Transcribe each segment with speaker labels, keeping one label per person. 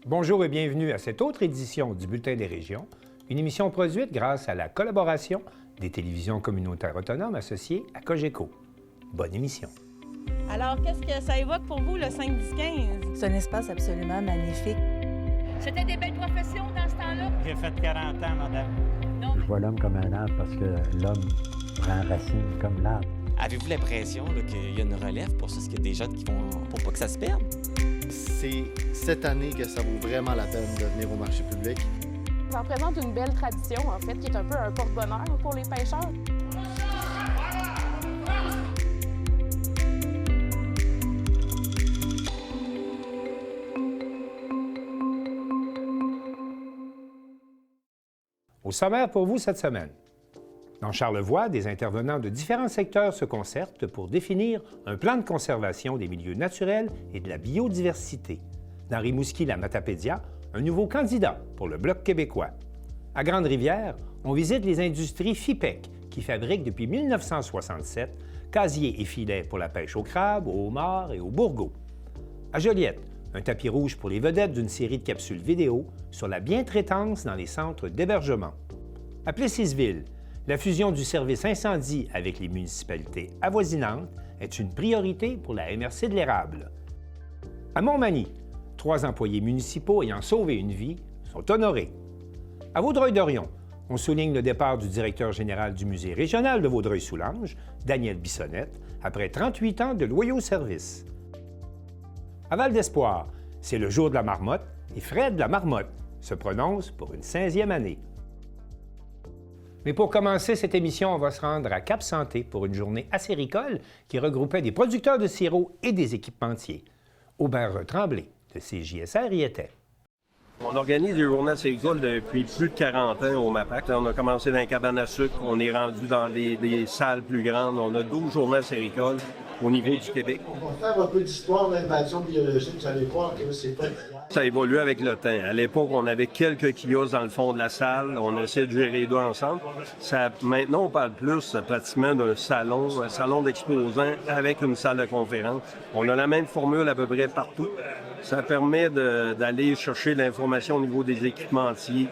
Speaker 1: Bonjour et bienvenue à cette autre édition du Bulletin des régions, une émission produite grâce à la collaboration des télévisions communautaires autonomes associées à Cogeco. Bonne émission.
Speaker 2: Alors, qu'est-ce que ça évoque pour vous, le 5-10-15?
Speaker 3: C'est un espace absolument magnifique.
Speaker 4: C'était des belles professions dans ce temps-là?
Speaker 5: J'ai fait 40 ans, madame.
Speaker 4: Non.
Speaker 6: Je vois l'homme comme un arbre parce que l'homme prend racine comme l'arbre.
Speaker 7: Avez-vous l'impression qu'il y a une relève pour ça? Est-ce qu'il y a des gens qui vont pour pas que ça se perde?
Speaker 8: C'est cette année que ça vaut vraiment la peine de venir au marché public.
Speaker 9: Ça représente une belle tradition, en fait, qui est un peu un porte-bonheur pour les pêcheurs.
Speaker 1: Au sommaire pour vous cette semaine. Dans Charlevoix, des intervenants de différents secteurs se concertent pour définir un plan de conservation des milieux naturels et de la biodiversité. Dans Rimouski, la Matapédia, un nouveau candidat pour le Bloc québécois. À Grande-Rivière, on visite les industries FIPEC qui fabriquent depuis 1967 casiers et filets pour la pêche au crabe, au homard et au bourgeot. À Joliette, un tapis rouge pour les vedettes d'une série de capsules vidéo sur la bientraitance dans les centres d'hébergement. À Plessisville, la fusion du service incendie avec les municipalités avoisinantes est une priorité pour la MRC de l'Érable. À Montmagny, 3 employés municipaux ayant sauvé une vie sont honorés. À Vaudreuil-Dorion, on souligne le départ du directeur général du Musée régional de Vaudreuil-Soulanges, Daniel Bissonnette, après 38 ans de loyaux services. À Val-d'Espoir, c'est le jour de la marmotte et Fred la marmotte se prononce pour une 5e année. Mais pour commencer cette émission, on va se rendre à Cap-Santé pour une journée acéricole qui regroupait des producteurs de sirop et des équipementiers. Aubert Tremblay de CJSR y était.
Speaker 10: On organise des journées acéricoles depuis plus de 40 ans au MAPAC. On a commencé dans les cabanes à sucre, on est rendu dans des salles plus grandes. On a 12 journées acéricoles au niveau du Québec.
Speaker 11: On va faire un peu d'histoire d'invasion biologique, vous allez voir que c'est pas...
Speaker 10: Ça a évolué avec le temps. À l'époque, on avait quelques kiosques dans le fond de la salle. On essayait de gérer les deux ensemble. Maintenant, on parle plus pratiquement d'un salon, un salon d'exposants avec une salle de conférence. On a la même formule à peu près partout. Ça permet d'aller chercher l'information au niveau des équipementiers.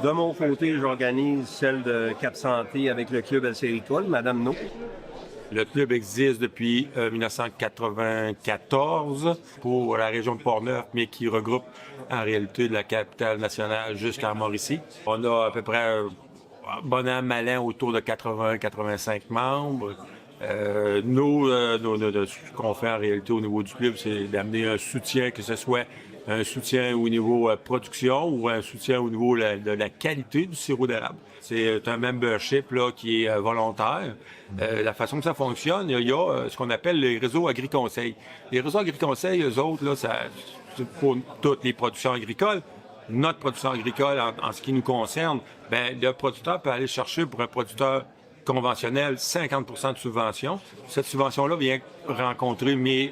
Speaker 10: De mon côté, j'organise celle de Cap-Santé avec le club acéricole, Madame No.
Speaker 12: Le club existe depuis 1994 pour la région de Portneuf, mais qui regroupe en réalité de la capitale nationale jusqu'à Mauricie. On a à peu près, bon an, mal an, autour de 80-85 membres. Ce qu'on fait en réalité au niveau du club, c'est d'amener un soutien, que ce soit un soutien au niveau production ou un soutien au niveau de la qualité du sirop d'érable. C'est un membership là, qui est volontaire. La façon que ça fonctionne, il y a ce qu'on appelle les réseaux agri-conseils. Les réseaux agri-conseils, eux autres, là, c'est pour toutes les productions agricoles. Notre production agricole, en ce qui nous concerne, ben le producteur peut aller chercher pour un producteur conventionnel 50% de subvention. Cette subvention-là vient rencontrer mes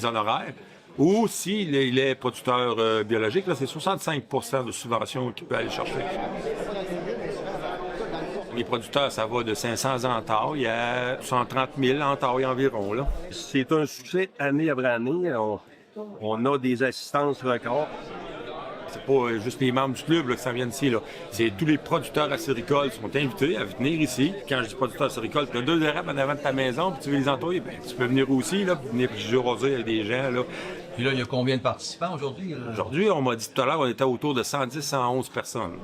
Speaker 12: honoraires. Ou s'il est producteur biologique, là, c'est 65% de subvention qu'il peut aller chercher. Les producteurs, ça va de 500 entailles à 130 000 entailles environ. Là.
Speaker 10: C'est un succès année après année. On a des assistances records.
Speaker 12: C'est pas juste les membres du club là, qui s'en viennent ici. Là. C'est tous les producteurs acéricoles sont invités à venir ici. Quand je dis producteur acéricole, tu as 2 érables en avant de ta maison, puis tu veux les entouiller, ben, tu peux venir aussi, là, venir jaser avec des gens. Là.
Speaker 13: Puis là, il y a combien de participants aujourd'hui?
Speaker 12: Aujourd'hui, on m'a dit tout à l'heure, on était autour de 110-111 personnes.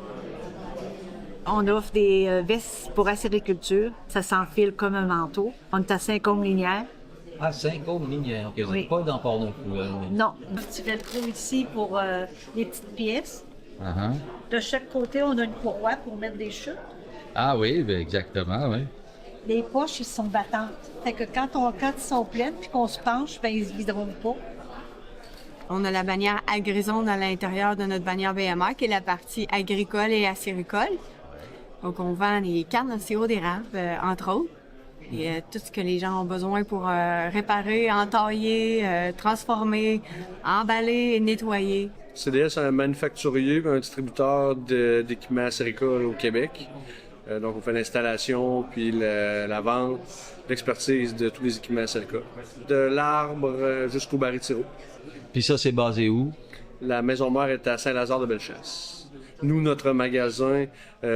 Speaker 3: On offre des vestes pour acériculture. Ça s'enfile comme un manteau. On est à Saint-Côme-Linière.
Speaker 13: Ah, Saint-Côme-Linière. OK, vous n'êtes pas dans Port-Neuf.
Speaker 3: Non. Un petit velcro ici pour les petites pièces.
Speaker 13: Uh-huh.
Speaker 3: De chaque côté, on a une courroie pour mettre des chutes.
Speaker 13: Ah oui, bien exactement, oui.
Speaker 3: Les poches, ils sont battantes. Fait que quand ils sont pleines puis qu'on se penche, ben ils se videront pas.
Speaker 14: On a la bannière Agrizone à l'intérieur de notre bannière BMR, qui est la partie agricole et acéricole. Donc, on vend les cannes de sirop d'érable, entre autres. Et tout ce que les gens ont besoin pour réparer, entailler, transformer, emballer et nettoyer.
Speaker 15: CDS est un manufacturier, un distributeur d'équipements acéricoles au Québec. Donc, on fait l'installation, puis la vente, l'expertise de tous les équipements acéricoles. De l'arbre jusqu'au baril de sirop.
Speaker 13: Puis ça, c'est basé où?
Speaker 15: La maison mère est à Saint-Lazare-de-Bellechasse. Nous, notre magasin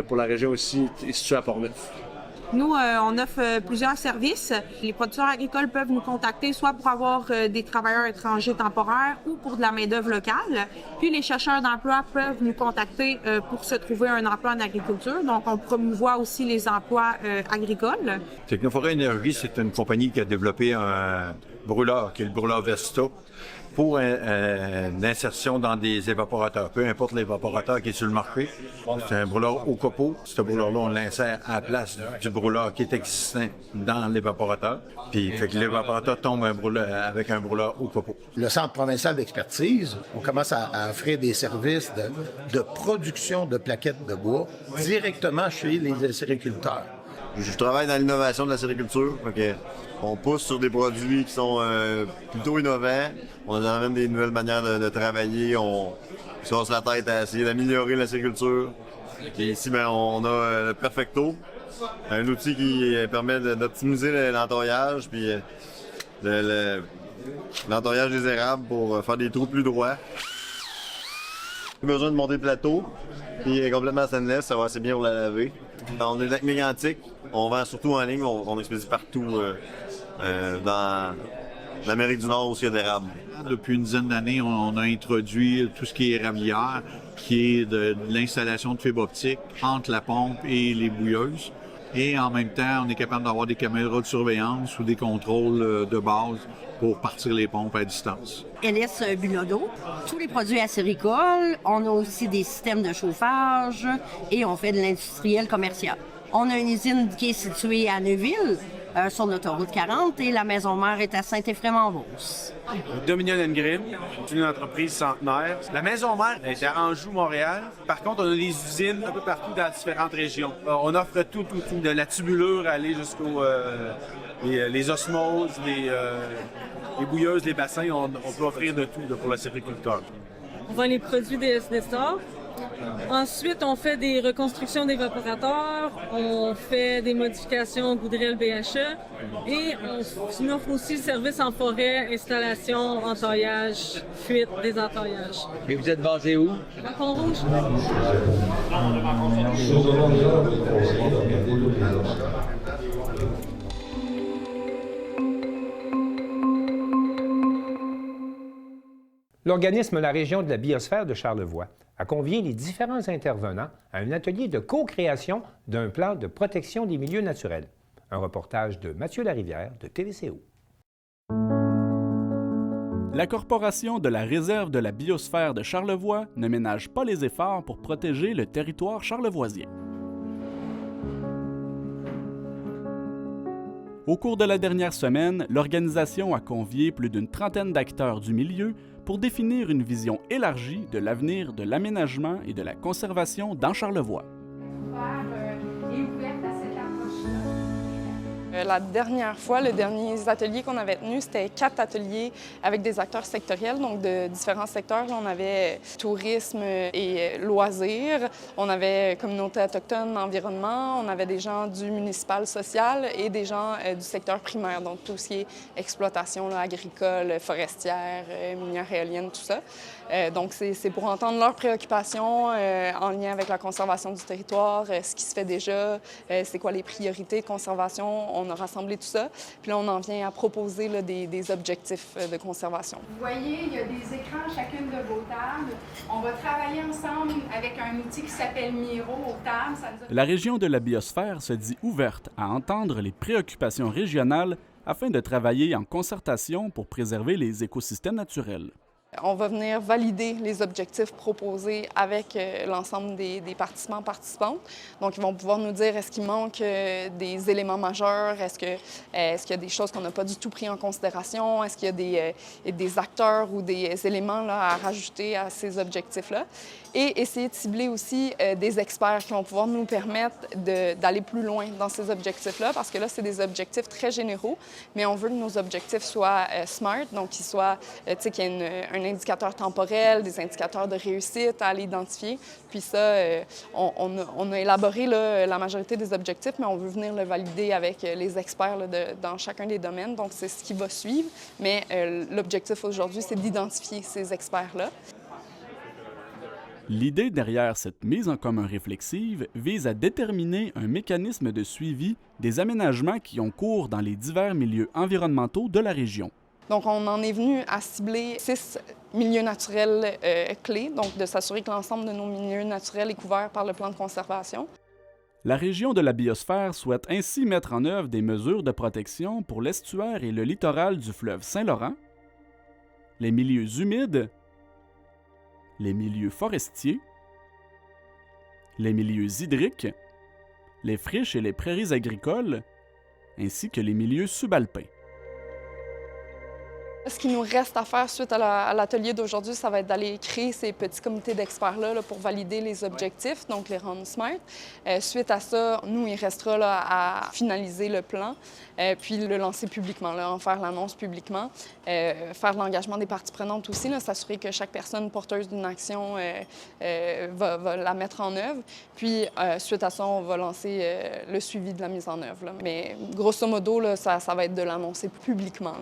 Speaker 15: pour la région aussi est situé à Portneuf.
Speaker 9: Nous, on offre plusieurs services. Les producteurs agricoles peuvent nous contacter soit pour avoir des travailleurs étrangers temporaires ou pour de la main-d'œuvre locale. Puis les chercheurs d'emploi peuvent nous contacter pour se trouver un emploi en agriculture. Donc, on promouvoit aussi les emplois agricoles.
Speaker 5: Technoforêt Énergie, c'est une compagnie qui a développé un brûleur, qui est le brûleur Vesta, pour une insertion dans des évaporateurs. Peu importe l'évaporateur qui est sur le marché, c'est un brûleur au copeaux. Ce brûleur-là, on l'insère à la place du brûleur qui est existant dans l'évaporateur. Puis, fait que l'évaporateur tombe avec un brûleur au copeaux.
Speaker 11: Le Centre provincial d'expertise, on commence à offrir des services de production de plaquettes de bois directement chez les sériculteurs.
Speaker 8: Je travaille dans l'innovation de la sériculture. On pousse sur des produits qui sont plutôt innovants. On a même des nouvelles manières de travailler. On se casse la tête à essayer d'améliorer la sériculture. Et ici, on a le Perfecto, un outil qui permet d'optimiser l'entoyage puis l'entoyage des érables pour faire des trous plus droits. Pas besoin de monter le plateau. Puis complètement stainless, ça va assez bien pour la laver. On est lac mégantique. On vend surtout en ligne. On expédie partout dans l'Amérique du Nord aussi, il y a d'érable.
Speaker 5: Depuis une dizaine d'années, on a introduit tout ce qui est érablière, qui est de l'installation de fibres optiques entre la pompe et les bouilleuses. Et en même temps, on est capable d'avoir des caméras de surveillance ou des contrôles de base pour partir les pompes à distance.
Speaker 4: LS Bulodo, tous les produits acéricoles, on a aussi des systèmes de chauffage et on fait de l'industriel commercial. On a une usine qui est située à Neuville, sur l'autoroute 40, et la maison mère est à Saint-Éphrem-en-Beauce.
Speaker 15: Dominion Engrim, c'est une entreprise centenaire. La maison mère est à Anjou, Montréal. Par contre, on a des usines un peu partout dans différentes régions. On offre tout, de la tubulure à aller jusqu'aux les osmoses, les bouilleuses, les bassins. On peut offrir de tout pour le sériculteur.
Speaker 9: On vend les produits des Nestor. Ensuite, on fait des reconstructions d'évaporateurs, on fait des modifications Goudrel BHE et on offre aussi le service en forêt, installation, entaillage, fuite, désentaillage.
Speaker 13: Et vous êtes basé où?
Speaker 9: À Pont-Rouge.
Speaker 1: L'organisme La Région de la biosphère de Charlevoix a convié les différents intervenants à un atelier de co-création d'un plan de protection des milieux naturels. Un reportage de Mathieu Larivière de TVCO.
Speaker 16: La Corporation de la Réserve de la biosphère de Charlevoix ne ménage pas les efforts pour protéger le territoire charlevoisien. Au cours de la dernière semaine, l'organisation a convié plus d'une trentaine d'acteurs du milieu pour définir une vision élargie de l'avenir de l'aménagement et de la conservation dans Charlevoix.
Speaker 9: La dernière fois, le dernier atelier qu'on avait tenu, c'était 4 ateliers avec des acteurs sectoriels, donc de différents secteurs. On avait tourisme et loisirs, on avait communauté autochtone, environnement, on avait des gens du municipal social et des gens du secteur primaire, donc tout ce qui est exploitation là, agricole, forestière, minière éolienne, tout ça. Donc c'est pour entendre leurs préoccupations en lien avec la conservation du territoire, ce qui se fait déjà, c'est quoi les priorités de conservation. On a rassemblé tout ça, puis là, on en vient à proposer là, des objectifs de conservation.
Speaker 17: Vous voyez, il y a des écrans à chacune de vos tables. On va travailler ensemble avec un outil qui s'appelle Miro aux tables.
Speaker 16: La région de la biosphère se dit ouverte à entendre les préoccupations régionales afin de travailler en concertation pour préserver les écosystèmes naturels.
Speaker 9: On va venir valider les objectifs proposés avec l'ensemble des participantes. Donc, ils vont pouvoir nous dire est-ce qu'il manque des éléments majeurs, est-ce qu'il y a des choses qu'on n'a pas du tout pris en considération, est-ce qu'il y a des acteurs ou des éléments là, à rajouter à ces objectifs-là. Et essayer de cibler aussi des experts qui vont pouvoir nous permettre d'aller plus loin dans ces objectifs-là, parce que là, c'est des objectifs très généraux, mais on veut que nos objectifs soient SMART, donc qu'ils soient, tu sais, qu'il y ait un indicateur temporel, des indicateurs de réussite à aller identifier. Puis ça, on a élaboré là, la majorité des objectifs, mais on veut venir le valider avec les experts là, dans chacun des domaines. Donc, c'est ce qui va suivre. Mais l'objectif aujourd'hui, c'est d'identifier ces experts-là.
Speaker 16: L'idée derrière cette mise en commun réflexive vise à déterminer un mécanisme de suivi des aménagements qui ont cours dans les divers milieux environnementaux de la région.
Speaker 9: Donc, on en est venu à cibler 6 milieux naturels clés, donc de s'assurer que l'ensemble de nos milieux naturels est couvert par le plan de conservation.
Speaker 16: La région de la biosphère souhaite ainsi mettre en œuvre des mesures de protection pour l'estuaire et le littoral du fleuve Saint-Laurent, les milieux humides, les milieux forestiers, les milieux hydriques, les friches et les prairies agricoles, ainsi que les milieux subalpins.
Speaker 9: Ce qui nous reste à faire suite à l'atelier d'aujourd'hui, ça va être d'aller créer ces petits comités d'experts-là pour valider les objectifs, donc les rendre smart. Suite à ça, nous, il restera à finaliser le plan, puis le lancer publiquement, en faire l'annonce publiquement, faire l'engagement des parties prenantes aussi, s'assurer que chaque personne porteuse d'une action va la mettre en œuvre. Puis, suite à ça, on va lancer le suivi de la mise en œuvre. Mais grosso modo, ça va être de l'annoncer publiquement.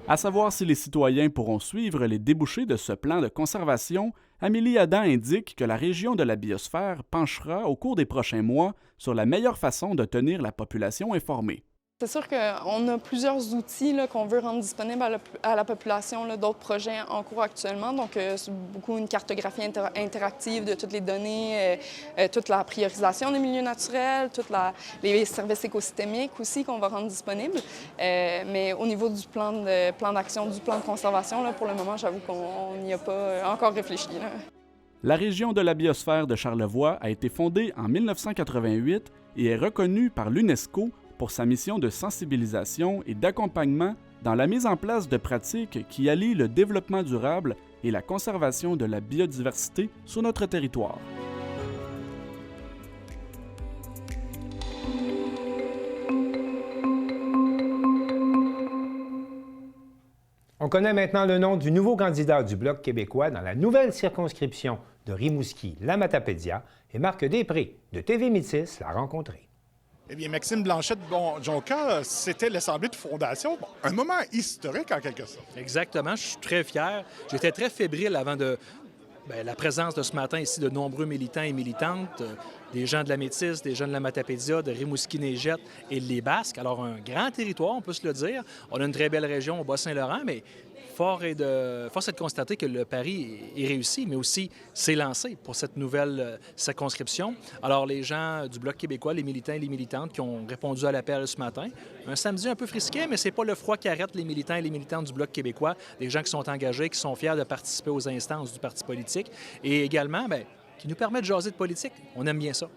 Speaker 16: À savoir si les citoyens pourront suivre les débouchés de ce plan de conservation, Amélie Adam indique que la région de la biosphère penchera au cours des prochains mois sur la meilleure façon de tenir la population informée.
Speaker 9: C'est sûr qu'on a plusieurs outils qu'on veut rendre disponibles à la population, d'autres projets en cours actuellement. Donc, c'est beaucoup une cartographie interactive de toutes les données, toute la priorisation des milieux naturels, tous les services écosystémiques aussi qu'on va rendre disponibles. Mais au niveau du plan d'action, du plan de conservation, pour le moment, j'avoue qu'on n'y a pas encore réfléchi.
Speaker 16: La région de la biosphère de Charlevoix a été fondée en 1988 et est reconnue par l'UNESCO pour sa mission de sensibilisation et d'accompagnement dans la mise en place de pratiques qui allient le développement durable et la conservation de la biodiversité sur notre territoire.
Speaker 1: On connaît maintenant le nom du nouveau candidat du Bloc québécois dans la nouvelle circonscription de Rimouski-La-Matapédia et Marc Després de TV Métis l'a rencontré.
Speaker 18: Eh bien, Maxime Blanchette-Jonca, c'était l'Assemblée de fondation. Bon, un moment historique, en quelque sorte.
Speaker 19: Exactement. Je suis très fier. J'étais très fébrile avant la présence de ce matin ici de nombreux militants et militantes, des gens de la Métis, des gens de la Matapédia, de Rimouski-Neigette et de les Basques. Alors, un grand territoire, on peut se le dire. On a une très belle région au Bas-Saint-Laurent, mais force est de constater que le pari est réussi, mais aussi s'est lancé pour cette nouvelle circonscription. Alors, les gens du Bloc québécois, les militants et les militantes qui ont répondu à l'appel ce matin, un samedi un peu frisquet, mais c'est pas le froid qui arrête les militants et les militantes du Bloc québécois, des gens qui sont engagés, qui sont fiers de participer aux instances du parti politique et également, qui nous permettent de jaser de politique. On aime bien ça.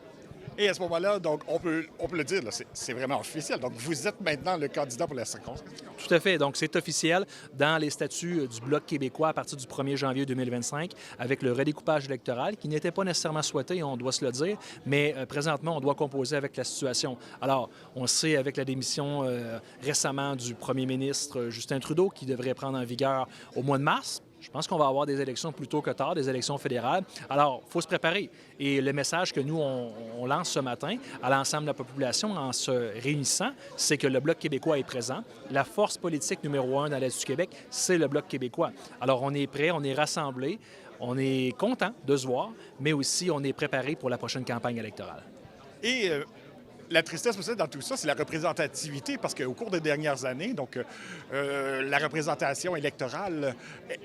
Speaker 18: Et à ce moment-là, donc, on peut le dire, c'est vraiment officiel. Donc, vous êtes maintenant le candidat pour la circonscription.
Speaker 19: Tout à fait. Donc, c'est officiel dans les statuts du Bloc québécois à partir du 1er janvier 2025 avec le redécoupage électoral qui n'était pas nécessairement souhaité, on doit se le dire, mais présentement, on doit composer avec la situation. Alors, on sait avec la démission récemment du premier ministre Justin Trudeau qui devrait prendre en vigueur au mois de mars. Je pense qu'on va avoir des élections plus tôt que tard, des élections fédérales. Alors, il faut se préparer. Et le message que nous, on lance ce matin à l'ensemble de la population en se réunissant, c'est que le Bloc québécois est présent. La force politique numéro 1 dans l'Est du Québec, c'est le Bloc québécois. Alors, on est prêt, on est rassemblés, on est content de se voir, mais aussi on est préparé pour la prochaine campagne électorale.
Speaker 18: Et la tristesse aussi dans tout ça, c'est la représentativité, parce qu'au cours des dernières années, donc, la représentation électorale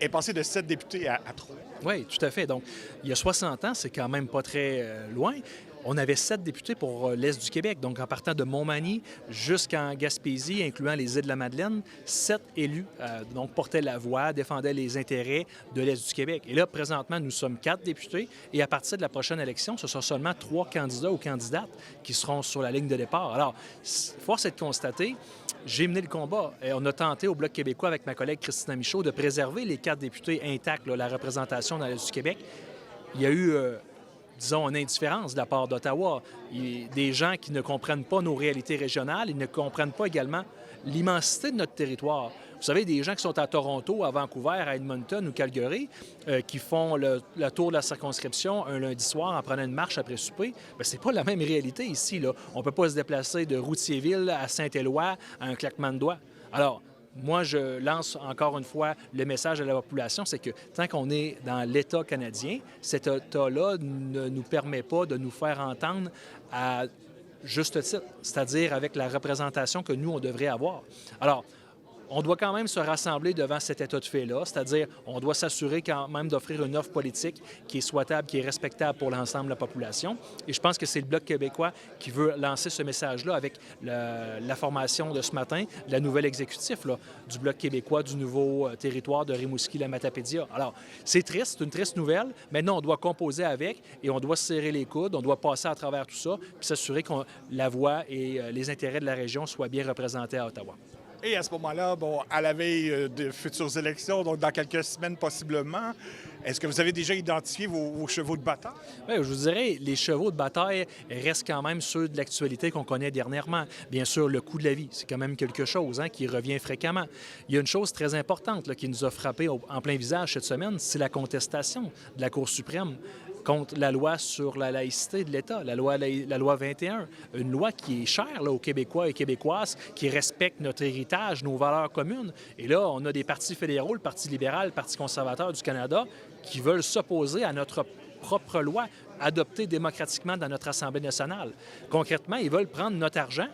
Speaker 18: est passée de 7 députés à 3.
Speaker 19: Oui, tout à fait. Donc, il y a 60 ans, c'est quand même pas très loin. On avait 7 députés pour l'Est du Québec, donc en partant de Montmagny jusqu'en Gaspésie, incluant les Îles-de-la-Madeleine, 7 élus donc portaient la voix, défendaient les intérêts de l'Est du Québec. Et là, présentement, nous sommes 4 députés et à partir de la prochaine élection, ce sera seulement 3 candidats ou candidates qui seront sur la ligne de départ. Alors, force est de constater, j'ai mené le combat. Et on a tenté au Bloc québécois avec ma collègue Christina Michaud de préserver les 4 députés intacts, la représentation dans l'Est du Québec. Il y a eu disons, une indifférence de la part d'Ottawa. Des gens qui ne comprennent pas nos réalités régionales, ils ne comprennent pas également l'immensité de notre territoire. Vous savez, des gens qui sont à Toronto, à Vancouver, à Edmonton ou Calgary, qui font le tour de la circonscription un lundi soir en prenant une marche après souper, bien, c'est pas la même réalité ici, là. On ne peut pas se déplacer de Routierville à Saint-Éloi à un claquement de doigts. Alors, moi, je lance encore une fois le message à la population, c'est que tant qu'on est dans l'État canadien, cet État-là ne nous permet pas de nous faire entendre à juste titre, c'est-à-dire avec la représentation que nous, on devrait avoir. Alors, on doit quand même se rassembler devant cet état de fait-là, c'est-à-dire on doit s'assurer quand même d'offrir une offre politique qui est souhaitable, qui est respectable pour l'ensemble de la population. Et je pense que c'est le Bloc québécois qui veut lancer ce message-là avec la formation de ce matin, de la nouvelle exécutif là, du Bloc québécois, du nouveau territoire de Rimouski-la-Matapédia. Alors, c'est triste, c'est une triste nouvelle. Maintenant, on doit composer avec et on doit se serrer les coudes, on doit passer à travers tout ça, puis s'assurer que la voix et les intérêts de la région soient bien représentés à Ottawa.
Speaker 18: Et à ce moment-là, bon, à la veille de futures élections, donc dans quelques semaines possiblement, est-ce que vous avez déjà identifié vos chevaux de bataille?
Speaker 19: Oui, je vous dirais, les chevaux de bataille restent quand même ceux de l'actualité qu'on connaît dernièrement. Bien sûr, le coût de la vie, c'est quand même quelque chose qui revient fréquemment. Il y a une chose très importante là, qui nous a frappé en plein visage cette semaine, c'est la contestation de la Cour suprême contre la loi sur la laïcité de l'État, la loi 21, une loi qui est chère là, aux Québécois et Québécoises, qui respecte notre héritage, nos valeurs communes. Et là, on a des partis fédéraux, le Parti libéral, le Parti conservateur du Canada, qui veulent s'opposer à notre propre loi adoptée démocratiquement dans notre Assemblée nationale. Concrètement, ils veulent prendre notre argent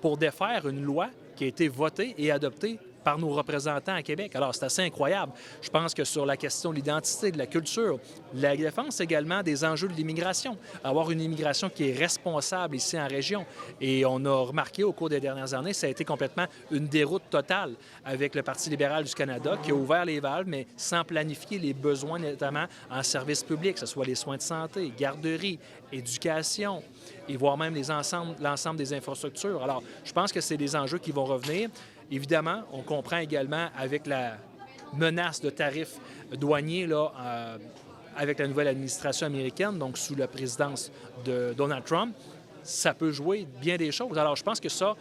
Speaker 19: pour défaire une loi qui a été votée et adoptée par nos représentants à Québec. Alors, c'est assez incroyable. Je pense que sur la question de l'identité, de la culture, la défense également des enjeux de l'immigration, avoir une immigration qui est responsable ici en région. Et on a remarqué au cours des dernières années, ça a été complètement une déroute totale avec le Parti libéral du Canada qui a ouvert les valves, mais sans planifier les besoins, notamment en services publics, que ce soit les soins de santé, garderie, éducation, et voire même l'ensemble des infrastructures. Alors, je pense que c'est des enjeux qui vont revenir. Évidemment, on comprend également avec la menace de tarifs douaniers là, avec la nouvelle administration américaine, donc sous la présidence de Donald Trump, ça peut jouer bien des choses. Alors, je pense que ça,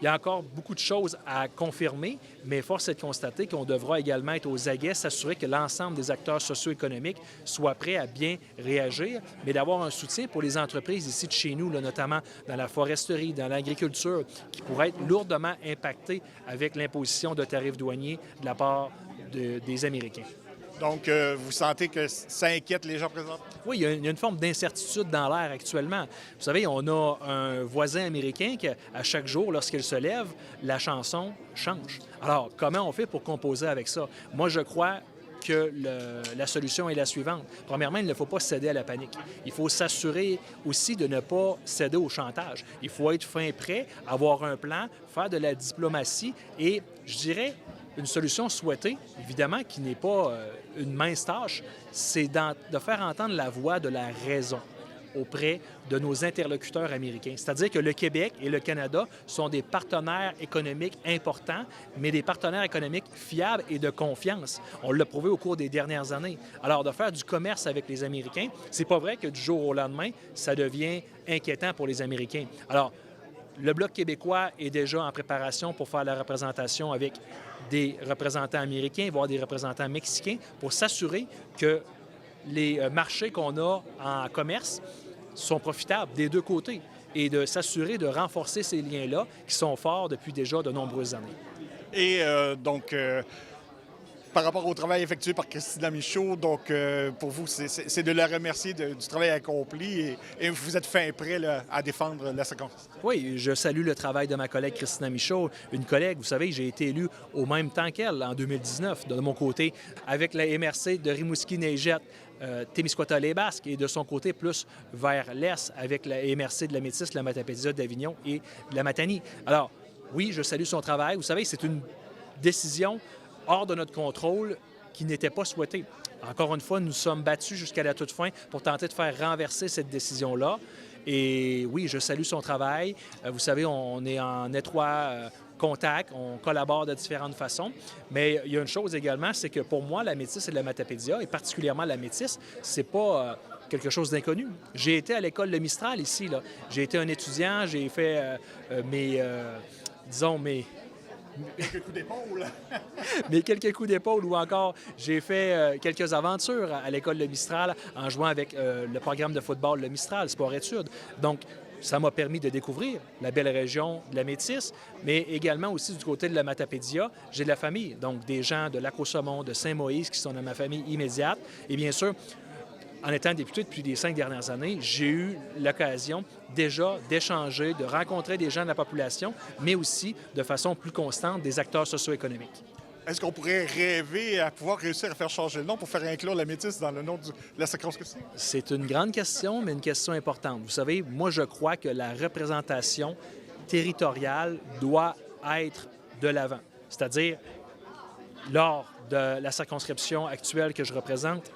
Speaker 19: il y a encore beaucoup de choses à confirmer, mais force est de constater qu'on devra également être aux aguets, s'assurer que l'ensemble des acteurs socio-économiques soient prêts à bien réagir, mais d'avoir un soutien pour les entreprises ici de chez nous, là, notamment dans la foresterie, dans l'agriculture, qui pourraient être lourdement impactées avec l'imposition de tarifs douaniers de la part des Américains.
Speaker 18: Donc, vous sentez que ça inquiète les gens présents?
Speaker 19: Oui, il y a une forme d'incertitude dans l'air actuellement. Vous savez, on a un voisin américain qui, à chaque jour, lorsqu'il se lève, la chanson change. Alors, comment on fait pour composer avec ça? Moi, je crois que la solution est la suivante. Premièrement, il ne faut pas céder à la panique. Il faut s'assurer aussi de ne pas céder au chantage. Il faut être fin prêt, avoir un plan, faire de la diplomatie et, je dirais, une solution souhaitée, évidemment, qui n'est pas une mince tâche, c'est de faire entendre la voix de la raison auprès de nos interlocuteurs américains. C'est-à-dire que le Québec et le Canada sont des partenaires économiques importants, mais des partenaires économiques fiables et de confiance. On l'a prouvé au cours des dernières années. Alors, de faire du commerce avec les Américains, c'est pas vrai que du jour au lendemain, ça devient inquiétant pour les Américains. Alors, le Bloc québécois est déjà en préparation pour faire la représentation avec des représentants américains, voire des représentants mexicains, pour s'assurer que les marchés qu'on a en commerce sont profitables des deux côtés et de s'assurer de renforcer ces liens-là qui sont forts depuis déjà de nombreuses années.
Speaker 18: Et par rapport au travail effectué par Christina Michaud, donc pour vous, c'est de la remercier du travail accompli et vous êtes fin prêt là, à défendre la séquence.
Speaker 19: Oui, je salue le travail de ma collègue Christina Michaud, une collègue, vous savez, j'ai été élu au même temps qu'elle en 2019, de mon côté, avec la MRC de Rimouski-Neigette, Témiscouata-les-Basques et de son côté plus vers l'est avec la MRC de la Métis, la Matapédia d'Avignon et de la Matanie. Alors, oui, je salue son travail. Vous savez, c'est une décision hors de notre contrôle qui n'était pas souhaitée. Encore une fois, nous sommes battus jusqu'à la toute fin pour tenter de faire renverser cette décision-là. Et oui, je salue son travail. Vous savez, on est en étroit contact, on collabore de différentes façons. Mais il y a une chose également, c'est que pour moi, la Métis et la Matapédia, et particulièrement la Métis, c'est pas quelque chose d'inconnu. J'ai été à l'école Le Mistral ici, là. J'ai été un étudiant, j'ai fait mes
Speaker 18: quelques coups d'épaule.
Speaker 19: Mais quelques coups d'épaule ou encore, j'ai fait quelques aventures à l'école Le Mistral en jouant avec le programme de football Le Mistral, sport-études. Donc, ça m'a permis de découvrir la belle région de la Métis, mais également aussi du côté de la Matapédia, j'ai de la famille, donc des gens de Lac-au-Saumon, de Saint-Moïse qui sont dans ma famille immédiate. Et bien sûr, en étant député depuis les 5 dernières années, j'ai eu l'occasion déjà d'échanger, de rencontrer des gens de la population, mais aussi de façon plus constante des acteurs socio-économiques.
Speaker 18: Est-ce qu'on pourrait rêver à pouvoir réussir à faire changer le nom pour faire inclure la Métis dans le nom de la circonscription?
Speaker 19: C'est une grande question, mais une question importante. Vous savez, moi, je crois que la représentation territoriale doit être de l'avant. C'est-à-dire, lors de la circonscription actuelle que je représente,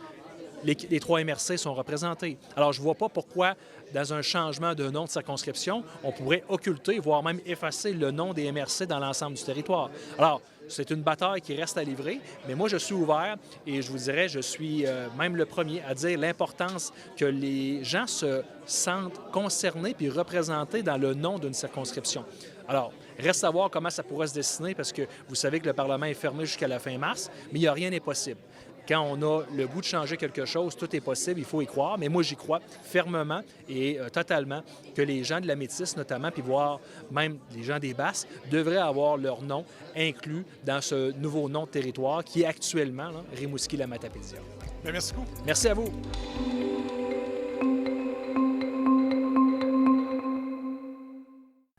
Speaker 19: les 3 MRC sont représentés. Alors, je ne vois pas pourquoi, dans un changement de nom de circonscription, on pourrait occulter, voire même effacer le nom des MRC dans l'ensemble du territoire. Alors, c'est une bataille qui reste à livrer, mais moi, je suis ouvert et je vous dirais, je suis même le premier à dire l'importance que les gens se sentent concernés puis représentés dans le nom d'une circonscription. Alors, reste à voir comment ça pourrait se dessiner parce que vous savez que le Parlement est fermé jusqu'à la fin mars, mais il n'y a rien n'est possible. Quand on a le goût de changer quelque chose, tout est possible, il faut y croire. Mais moi, j'y crois fermement et totalement que les gens de la Métis, notamment, puis voire même les gens des Basses, devraient avoir leur nom inclus dans ce nouveau nom de territoire qui est actuellement là, Rimouski-la-Matapédia.
Speaker 18: Bien, merci beaucoup.
Speaker 19: Merci à vous.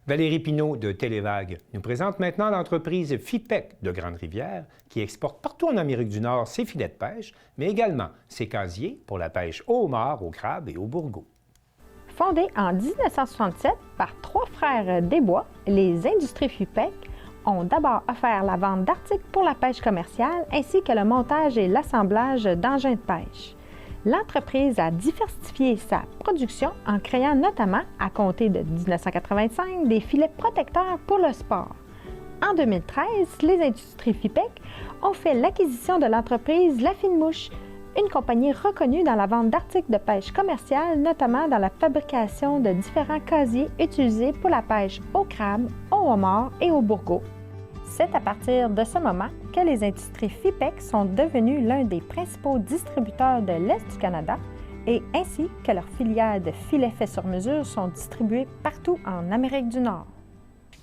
Speaker 1: Valérie Pinault de Télévague nous présente maintenant l'entreprise FIPEC de Grande-Rivière qui exporte partout en Amérique du Nord ses filets de pêche, mais également ses casiers pour la pêche au homard, au crabe et au bourgou.
Speaker 20: Fondée en 1967 par 3 frères Desbois, les industries FIPEC ont d'abord offert la vente d'articles pour la pêche commerciale ainsi que le montage et l'assemblage d'engins de pêche. L'entreprise a diversifié sa production en créant notamment, à compter de 1985, des filets protecteurs pour le sport. En 2013, les industries FIPEC ont fait l'acquisition de l'entreprise La Fine Mouche, une compagnie reconnue dans la vente d'articles de pêche commerciale, notamment dans la fabrication de différents casiers utilisés pour la pêche au crabe, au homard et au bourgou. C'est à partir de ce moment que les industries FIPEC sont devenues l'un des principaux distributeurs de l'Est du Canada et ainsi que leurs filières de filets faits sur mesure sont distribuées partout en Amérique du Nord.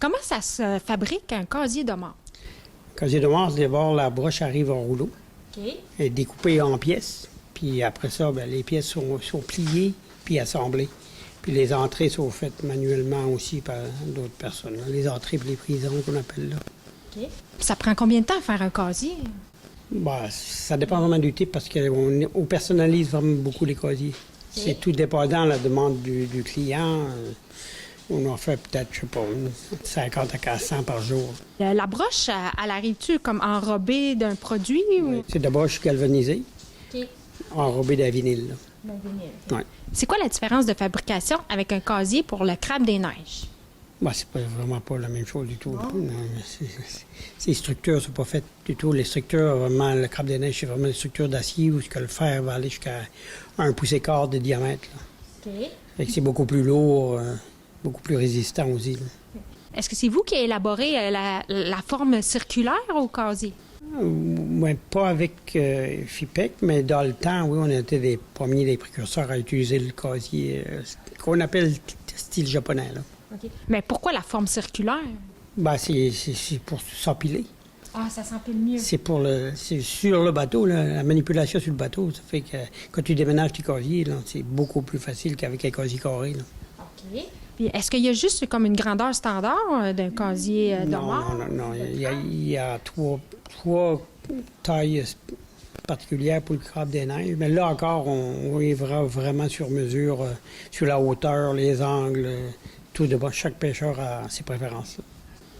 Speaker 21: Comment ça se fabrique un casier de homard?
Speaker 22: Un casier de homard, d'abord, la broche arrive en rouleau.
Speaker 21: OK.
Speaker 22: Elle est découpée en pièces. Puis après ça, bien, les pièces sont pliées puis assemblées. Puis les entrées sont faites manuellement aussi par d'autres personnes. Les entrées et les prisons qu'on appelle là.
Speaker 21: OK. Ça prend combien de temps à faire un casier?
Speaker 22: Bah, ça dépend vraiment du type parce qu'on personnalise vraiment beaucoup les casiers. Okay. C'est tout dépendant de la demande du client. On en fait peut-être, je sais pas, 50 à 100 par jour.
Speaker 21: La broche, elle arrive-tu comme enrobée d'un produit? Ou...
Speaker 22: C'est de la broche galvanisée,
Speaker 21: OK.
Speaker 22: enrobée de vinyle.
Speaker 21: De vinyle.
Speaker 22: Ouais.
Speaker 21: C'est quoi la différence de fabrication avec un casier pour le crabe des neiges?
Speaker 22: Bah, c'est vraiment pas la même chose du tout. Non, ces structures ne sont pas faites du tout. Les structures, vraiment, le crabe des neiges, c'est vraiment des structures d'acier où le fer va aller jusqu'à 1,4 pouce de diamètre. Là.
Speaker 21: OK.
Speaker 22: Fait que c'est beaucoup plus lourd, beaucoup plus résistant aussi. Là.
Speaker 21: Est-ce que c'est vous qui avez élaboré la forme circulaire au casier?
Speaker 22: Ouais, pas avec FIPEC, mais dans le temps, oui, on était des premiers des précurseurs à utiliser le casier qu'on appelle style japonais. Là.
Speaker 21: Okay. Mais pourquoi la forme circulaire?
Speaker 22: Ben, c'est pour s'empiler.
Speaker 21: Ah, ça s'empile mieux.
Speaker 22: C'est sur le bateau, là, la manipulation sur le bateau. Ça fait que quand tu déménages tes casiers, c'est beaucoup plus facile qu'avec un casier carré. Là.
Speaker 21: OK. Puis est-ce qu'il y a juste comme une grandeur standard d'un casier d'homard?
Speaker 22: Non. Il y a trois tailles particulière pour le crabe des neiges. Mais là encore, on y va vraiment sur mesure, sur la hauteur, les angles, tout de bas. Chaque pêcheur a ses préférences.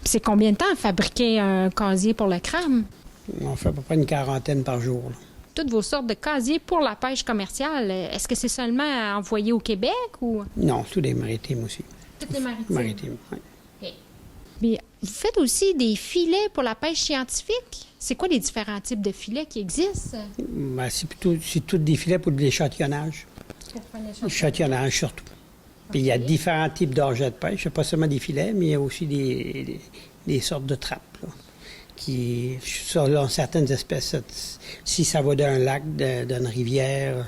Speaker 21: C'est combien de temps à fabriquer un casier pour le crabe?
Speaker 22: On fait à peu près une 40 par jour. Là.
Speaker 21: Toutes vos sortes de casiers pour la pêche commerciale, est-ce que c'est seulement envoyé au Québec ou?
Speaker 22: Non, tous les maritimes aussi.
Speaker 21: Toutes les maritimes?
Speaker 22: Maritimes, oui.
Speaker 21: Okay. Puis, vous faites aussi des filets pour la pêche scientifique? C'est quoi les différents types de filets qui existent?
Speaker 22: Ben, c'est tous des filets pour l'échantillonnage. L'échantillonnage surtout. Puis il y a différents types d'engins de pêche. Il n'y a pas seulement des filets, mais il y a aussi des sortes de trappes. Là, qui, selon certaines espèces, si ça va d'un lac, d'une rivière,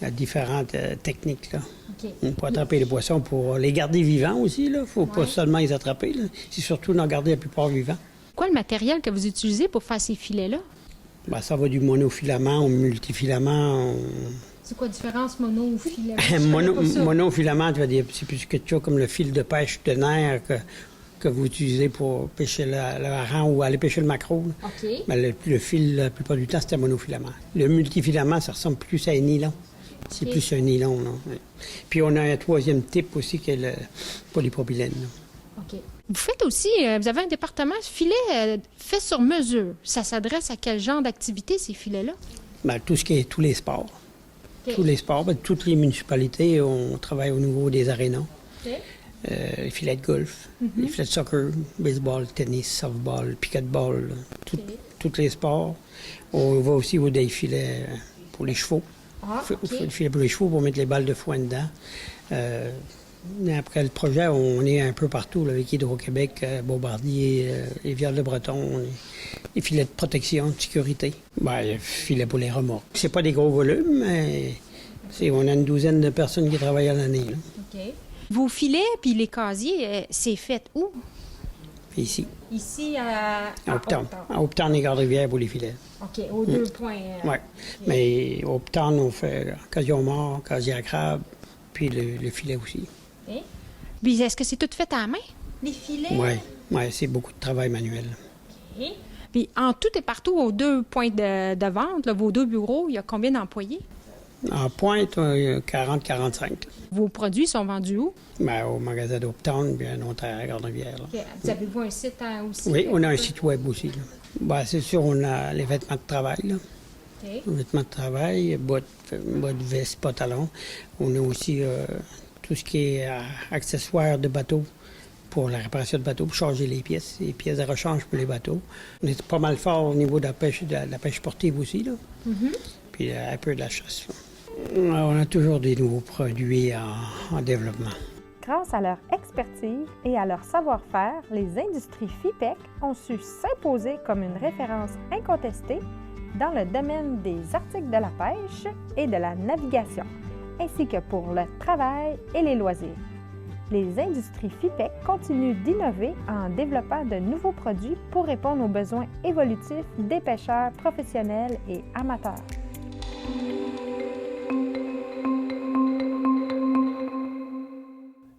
Speaker 22: Il y a différentes techniques, là.
Speaker 21: OK.
Speaker 22: Pour attraper les poissons, pour les garder vivants aussi, là. Faut pas seulement les attraper, là. C'est surtout d'en garder la plupart vivants.
Speaker 21: Quoi le matériel que vous utilisez pour faire ces filets-là?
Speaker 22: Ben, ça va du monofilament au multifilament.
Speaker 21: C'est quoi la différence mono ou filet?
Speaker 22: Monofilament, c'est plus quelque chose comme le fil de pêche de nerf que vous utilisez pour pêcher le hareng ou aller pêcher le maquereau.
Speaker 21: OK.
Speaker 22: Ben, le fil, la plupart du temps, c'était monofilament. Le multifilament, ça ressemble plus à un nylon. C'est plus un nylon, là. Ouais. Puis on a un troisième type aussi, qui est le polypropylène. Là.
Speaker 21: OK. Vous faites aussi, vous avez un département filet fait sur mesure. Ça s'adresse à quel genre d'activité, ces filets-là?
Speaker 22: Ben, tout ce qui est tous les sports.
Speaker 21: OK.
Speaker 22: Tous les sports. Ben, toutes les municipalités, on travaille au niveau des arénas.
Speaker 21: OK.
Speaker 22: Les filets de golf, les filets de soccer, baseball, tennis, softball, pickleball, tous les sports. On va aussi au des filets pour les chevaux.
Speaker 21: Ah, OK.
Speaker 22: Le filet pour les chevaux pour mettre les balles de foin dedans. Après le projet, on est un peu partout là, avec Hydro-Québec, Bombardier, Rivière-le-Breton, les filets de protection, de sécurité. Ben, les filets pour les remorques. C'est pas des gros volumes, mais on a une douzaine de personnes qui travaillent à l'année. Là.
Speaker 21: OK. Vos filets puis les casiers, c'est fait où?
Speaker 22: Ici.
Speaker 21: Ici, à
Speaker 22: Opton. À Opton et Garde-Rivière pour les filets.
Speaker 21: OK, aux 2 points.
Speaker 22: Oui.
Speaker 21: Okay.
Speaker 22: Mais Opton, on fait casier mort, casier à crabe, puis le filet aussi.
Speaker 21: OK. Puis est-ce que c'est tout fait à la main, les filets?
Speaker 22: Oui, c'est beaucoup de travail manuel.
Speaker 21: OK. Puis en tout et partout, aux 2 points de vente, là, vos 2 bureaux, il y a combien d'employés?
Speaker 22: En pointe, 40-45.
Speaker 21: Vos produits sont vendus où?
Speaker 22: Ben, au magasin d'Opton, puis un autre à Garde-Rivière.
Speaker 21: Okay. Vous avez-vous un site aussi?
Speaker 22: Oui, on a un site web aussi. Là. Ben, c'est sûr, on a les vêtements de travail. Là.
Speaker 21: Okay.
Speaker 22: Les vêtements de travail, bottes, vestes, pantalons. On a aussi tout ce qui est accessoires de bateau pour la réparation de bateaux, pour changer les pièces de rechange pour les bateaux. On est pas mal fort au niveau de la pêche sportive aussi. Là.
Speaker 21: Mm-hmm.
Speaker 22: Puis un peu de la chasse. Là. On a toujours des nouveaux produits en développement.
Speaker 20: Grâce à leur expertise et à leur savoir-faire, les industries FIPEC ont su s'imposer comme une référence incontestée dans le domaine des articles de la pêche et de la navigation, ainsi que pour le travail et les loisirs. Les industries FIPEC continuent d'innover en développant de nouveaux produits pour répondre aux besoins évolutifs des pêcheurs professionnels et amateurs.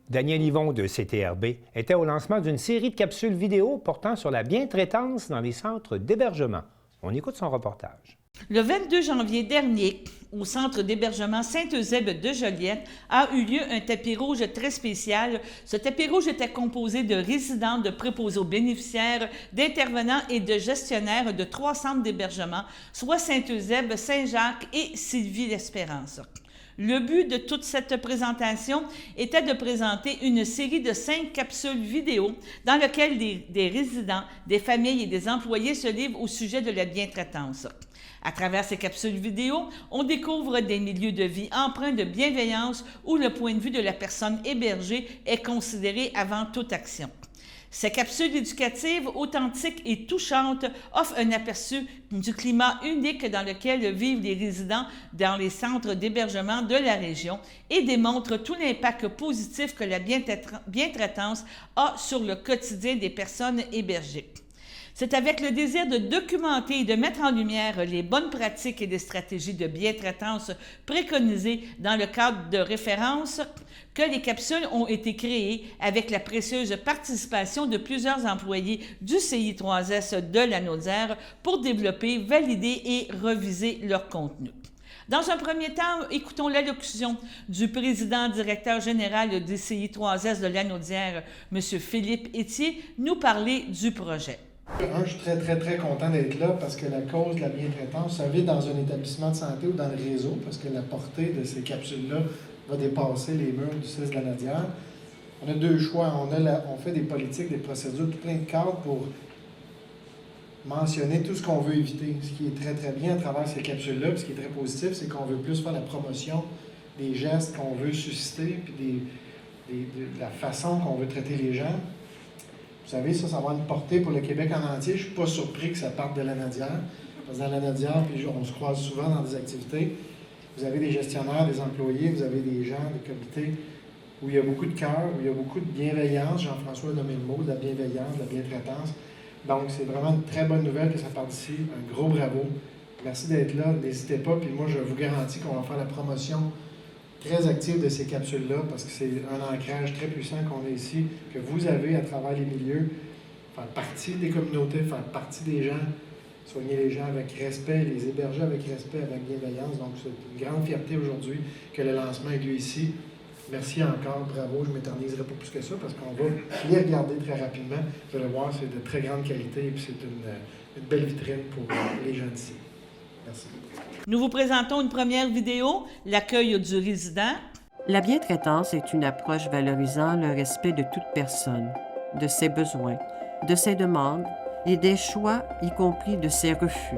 Speaker 1: Daniel Yvon de CTRB était au lancement d'une série de capsules vidéo portant sur la bientraitance dans les centres d'hébergement. On écoute son reportage.
Speaker 2: Le 22 janvier dernier, au centre d'hébergement Sainte-Eusèbe de Joliette, a eu lieu un tapis rouge très spécial. Ce tapis rouge était composé de résidents, de préposés aux bénéficiaires, d'intervenants et de gestionnaires de 3 centres d'hébergement, soit Sainte-Eusèbe, Saint-Jacques et Sylvie-l'Espérance. Le but de toute cette présentation était de présenter une série de 5 capsules vidéo dans lesquelles des résidents, des familles et des employés se livrent au sujet de la bientraitance. À travers ces capsules vidéo, on découvre des milieux de vie empreints de bienveillance où le point de vue de la personne hébergée est considéré avant toute action. Ces capsules éducatives, authentiques et touchantes, offrent un aperçu du climat unique dans lequel vivent les résidents dans les centres d'hébergement de la région et démontrent tout l'impact positif que la bientraitance a sur le quotidien des personnes hébergées. C'est avec le désir de documenter et de mettre en lumière les bonnes pratiques et les stratégies de bientraitance préconisées dans le cadre de référence que les capsules ont été créées avec la précieuse participation de plusieurs employés du CI3S de Lanaudière pour développer, valider et reviser leur contenu. Dans un premier temps, écoutons l'allocution du président-directeur général du CI3S de Lanaudière, M. Philippe Etier, nous parler du projet.
Speaker 6: Je suis très content d'être là parce que la cause de la bientraitance, ça vit dans un établissement de santé ou dans le réseau parce que la portée de ces capsules-là va dépasser les murs du CIS de Lanaudière. On a 2 choix. On fait des politiques, des procédures, tout plein de cadres pour mentionner tout ce qu'on veut éviter. Ce qui est très bien à travers ces capsules-là, puis ce qui est très positif, c'est qu'on veut plus faire la promotion des gestes qu'on veut susciter, puis de la façon qu'on veut traiter les gens. Vous savez, ça va avoir une portée pour le Québec en entier. Je ne suis pas surpris que ça parte de Lanaudière. Parce que dans Lanaudière, puis on se croise souvent dans des activités. Vous avez des gestionnaires, des employés, vous avez des gens, des comités où il y a beaucoup de cœur, où il y a beaucoup de bienveillance. Jean-François a nommé le mot, de la bienveillance, de la bientraitance. Donc, c'est vraiment une très bonne nouvelle que ça parte d'ici. Un gros bravo. Merci d'être là. N'hésitez pas. Puis moi, je vous garantis qu'on va faire la promotion très active de ces capsules-là parce que c'est un ancrage très puissant qu'on a ici, que vous avez à travers les milieux. Faire partie des communautés, faire partie des gens, soigner les gens avec respect, les héberger avec respect, avec bienveillance. Donc, c'est une grande fierté aujourd'hui que le lancement ait lieu ici. Merci encore, bravo. Je ne m'éterniserai pas plus que ça parce qu'on va les regarder très rapidement. Vous allez voir, c'est de très grande qualité et puis c'est une belle vitrine pour les gens d'ici. Merci.
Speaker 2: Nous vous présentons une première vidéo, l'accueil du résident.
Speaker 7: La bientraitance est une approche valorisant le respect de toute personne, de ses besoins, de ses demandes et des choix, y compris de ses refus.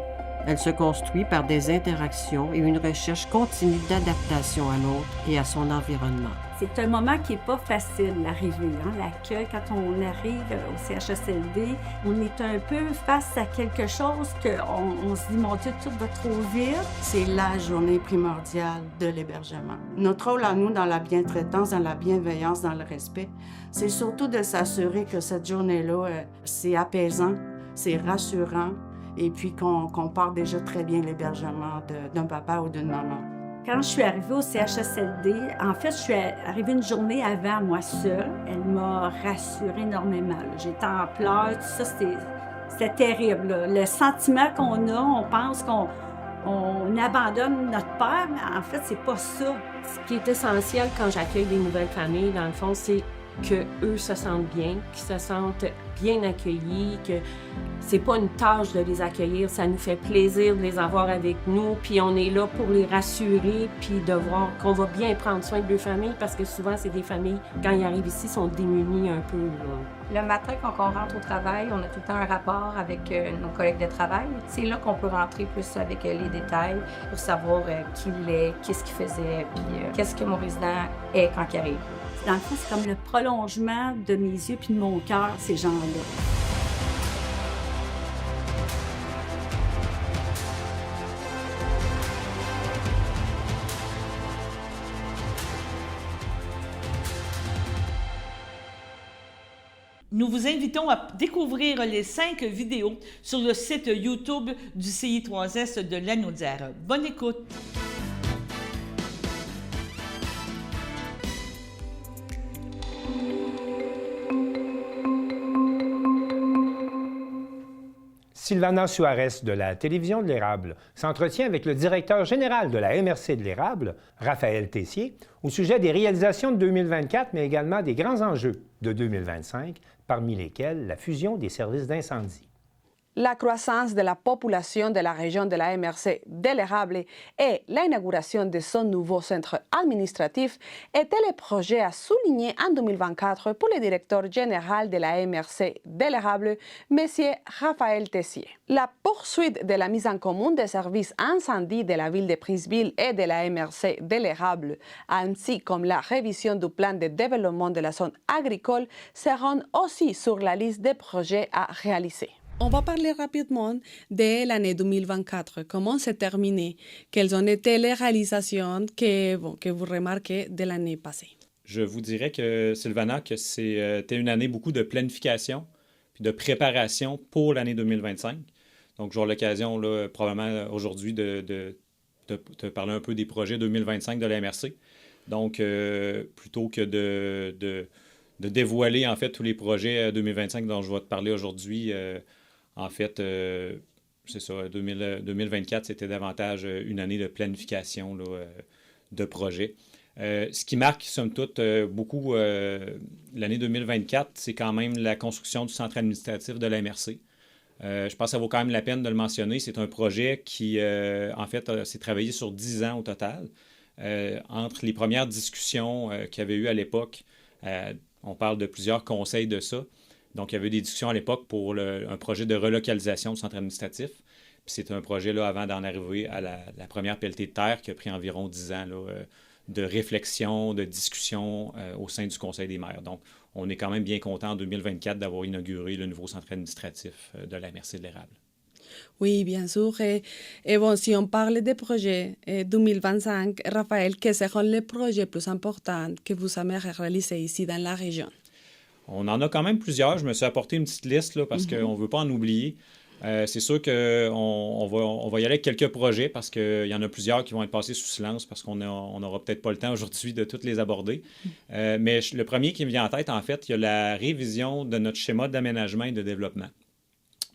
Speaker 7: Elle se construit par des interactions et une recherche continue d'adaptation à l'autre et à son environnement.
Speaker 10: C'est un moment qui n'est pas facile, l'arrivée. L'accueil, quand on arrive au CHSLD, on est un peu face à quelque chose qu'on se dit, mon Dieu, tout va trop vite.
Speaker 23: C'est la journée primordiale de l'hébergement. Notre rôle à nous dans la bientraitance, dans la bienveillance, dans le respect, c'est surtout de s'assurer que cette journée-là, c'est apaisant, c'est rassurant, et puis qu'on part déjà très bien l'hébergement d'un papa ou d'une maman.
Speaker 10: Quand je suis arrivée au CHSLD, en fait, je suis arrivée une journée avant, moi seule. Elle m'a rassurée énormément. J'étais en pleurs, tout ça, c'était terrible. Là. Le sentiment qu'on a, on pense qu'on abandonne notre père, mais en fait, c'est pas ça.
Speaker 24: Ce qui est essentiel quand j'accueille des nouvelles familles, dans le fond, c'est qu'eux se sentent bien, qu'ils se sentent bien accueillis, que c'est pas une tâche de les accueillir, ça nous fait plaisir de les avoir avec nous, puis on est là pour les rassurer, puis de voir qu'on va bien prendre soin de leurs familles, parce que souvent, c'est des familles, quand ils arrivent ici, sont démunis un peu.
Speaker 25: Le matin, quand on rentre au travail, on a tout le temps un rapport avec nos collègues de travail. C'est là qu'on peut rentrer plus avec les détails pour savoir qui il est, qu'est-ce qu'il faisait, puis qu'est-ce que mon résident est quand il arrive.
Speaker 10: Dans le fond, c'est comme le prolongement de mes yeux puis de mon cœur, ces gens-là.
Speaker 2: Nous vous invitons à découvrir les 5 vidéos sur le site YouTube du CI3S de Lanaudière. Bonne écoute!
Speaker 1: Sylvana Suarez de la Télévision de l'Érable s'entretient avec le directeur général de la MRC de l'Érable, Raphaël Tessier, au sujet des réalisations de 2024, mais également des grands enjeux de 2025, parmi lesquels la fusion des services d'incendie.
Speaker 26: La croissance de la population de la région de la MRC de l'Érable et l'inauguration de son nouveau centre administratif étaient les projets à souligner en 2024 pour le directeur général de la MRC de l'Érable, M. Raphaël Tessier. La poursuite de la mise en commun des services incendie de la ville de Princeville et de la MRC de l'Érable, ainsi comme la révision du plan de développement de la zone agricole, seront aussi sur la liste des projets à réaliser.
Speaker 27: On va parler rapidement de l'année 2024, comment s'est terminé, quelles ont été les réalisations que vous remarquez de l'année passée.
Speaker 28: Je vous dirais que, Sylvana, que c'était une année beaucoup de planification puis de préparation pour l'année 2025. Donc, j'aurai l'occasion, là, probablement aujourd'hui, de parler un peu des projets 2025 de la MRC. Donc, plutôt que de dévoiler, en fait, tous les projets 2025 dont je vais te parler aujourd'hui, en fait, c'est ça, 2024, c'était davantage une année de planification là, de projets. Ce qui marque, somme toute, beaucoup l'année 2024, c'est quand même la construction du centre administratif de la MRC. Je pense que ça vaut quand même la peine de le mentionner. C'est un projet qui, en fait, s'est travaillé sur 10 ans au total. Entre les premières discussions qu'il y avait eu à l'époque, on parle de plusieurs conseils de ça. Donc, il y avait des discussions à l'époque pour un projet de relocalisation du centre administratif. Puis c'était un projet là, avant d'en arriver à la première pelletée de terre qui a pris environ 10 ans là, de réflexion, de discussion au sein du Conseil des maires. Donc, on est quand même bien content en 2024 d'avoir inauguré le nouveau centre administratif de la MRC de l'Érable.
Speaker 27: Oui, bien sûr. Et bon, si on parle des projets 2025, Raphaël, quels seront les projets plus importants que vous aimeriez réaliser ici dans la région?
Speaker 28: On en a quand même plusieurs. Je me suis apporté une petite liste là, parce qu'on ne veut pas en oublier. C'est sûr qu'on va y aller avec quelques projets parce qu'il y en a plusieurs qui vont être passés sous silence parce qu'on n'aura peut-être pas le temps aujourd'hui de toutes les aborder. Mais le premier qui me vient en tête, en fait, il y a la révision de notre schéma d'aménagement et de développement.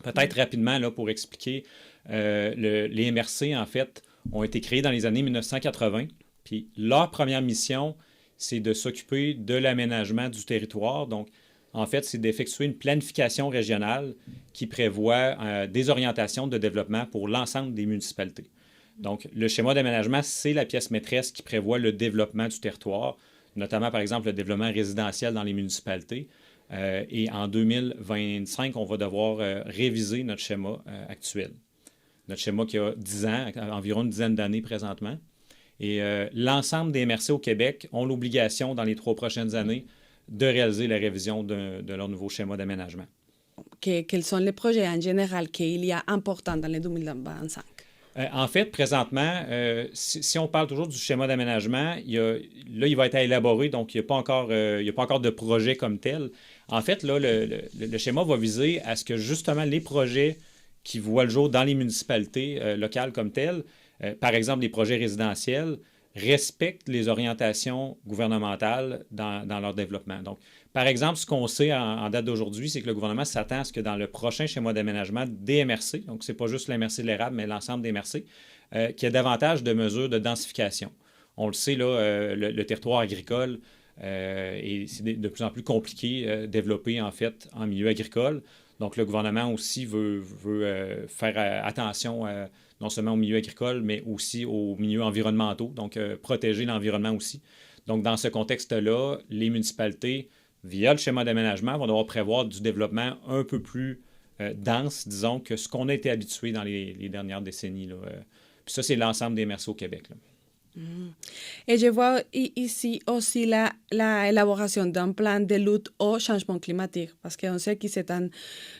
Speaker 28: Peut-être rapidement, là, pour expliquer, les MRC, en fait, ont été créés dans les années 1980. Puis leur première mission, c'est de s'occuper de l'aménagement du territoire. Donc, en fait, c'est d'effectuer une planification régionale qui prévoit des orientations de développement pour l'ensemble des municipalités. Donc, le schéma d'aménagement, c'est la pièce maîtresse qui prévoit le développement du territoire, notamment, par exemple, le développement résidentiel dans les municipalités. Et en 2025, on va devoir réviser notre schéma actuel. Notre schéma qui a 10 ans, environ une dizaine d'années présentement. Et l'ensemble des MRC au Québec ont l'obligation, dans les 3 prochaines années, de réaliser la révision de leur nouveau schéma d'aménagement.
Speaker 27: Quels sont les projets en général qu'il y a importants dans les 2025?
Speaker 28: En fait, présentement, si on parle toujours du schéma d'aménagement, il va être à élaborer, donc il n'y a pas encore de projet comme tel. En fait, là, le schéma va viser à ce que justement les projets qui voient le jour dans les municipalités locales comme telles, par exemple les projets résidentiels, respectent les orientations gouvernementales dans leur développement. Donc, par exemple, ce qu'on sait en date d'aujourd'hui, c'est que le gouvernement s'attend à ce que dans le prochain schéma d'aménagement des MRC, donc ce n'est pas juste la MRC de l'érable, mais l'ensemble des MRC, qu'il y ait davantage de mesures de densification. On le sait, là, le territoire agricole, et c'est de plus en plus compliqué développé, en fait, en milieu agricole. Donc, le gouvernement aussi veut faire attention non seulement au milieu agricole, mais aussi aux milieux environnementaux, donc protéger l'environnement aussi. Donc, dans ce contexte-là, les municipalités, via le schéma d'aménagement, vont devoir prévoir du développement un peu plus dense, disons, que ce qu'on a été habitué dans les dernières décennies, là. Puis ça, c'est l'ensemble des MRC au Québec, là.
Speaker 27: Et je vois ici aussi la élaboration d'un plan de lutte au changement climatique, parce qu'on sait que c'est un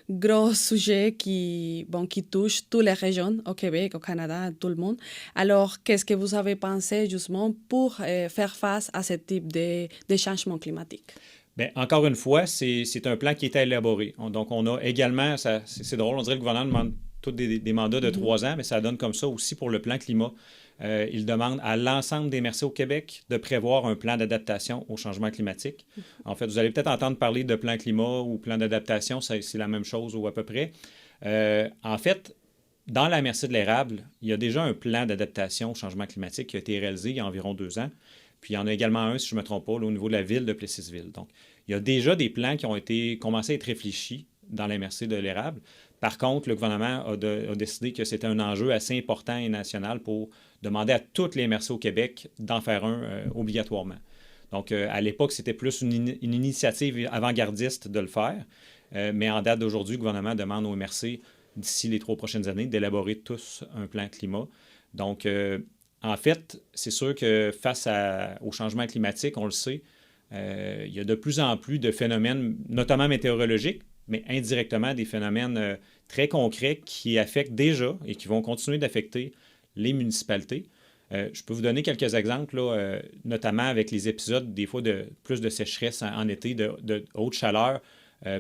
Speaker 27: gros sujet qui touche toutes les régions au Québec, au Canada, tout le monde. Alors, qu'est-ce que vous avez pensé justement pour faire face à ce type de changement climatique?
Speaker 28: Bien, encore une fois, c'est un plan qui est à élaborer. Donc, on a également, c'est drôle, on dirait que le gouvernement demande tous des mandats de 3 ans, mais ça donne comme ça aussi pour le plan climat. Il demande à l'ensemble des MRC au Québec de prévoir un plan d'adaptation au changement climatique. En fait, vous allez peut-être entendre parler de plan climat ou plan d'adaptation, c'est la même chose ou à peu près. En fait, dans la MRC de l'érable, il y a déjà un plan d'adaptation au changement climatique qui a été réalisé il y a environ 2 ans. Puis il y en a également un, si je ne me trompe pas, là, au niveau de la ville de Plessisville. Donc, il y a déjà des plans qui ont commencé à être réfléchis dans la MRC de l'érable. Par contre, le gouvernement a décidé que c'était un enjeu assez important et national pour demander à toutes les MRC au Québec d'en faire un obligatoirement. Donc, à l'époque, c'était plus une initiative avant-gardiste de le faire. Mais en date d'aujourd'hui, le gouvernement demande aux MRC, d'ici les 3 prochaines années, d'élaborer tous un plan climat. Donc, en fait, c'est sûr que face au changement climatique, on le sait, il y a de plus en plus de phénomènes, notamment météorologiques, mais indirectement des phénomènes très concrets qui affectent déjà et qui vont continuer d'affecter les municipalités. Je peux vous donner quelques exemples, là, notamment avec les épisodes, des fois, de plus de sécheresse en été, de haute chaleur,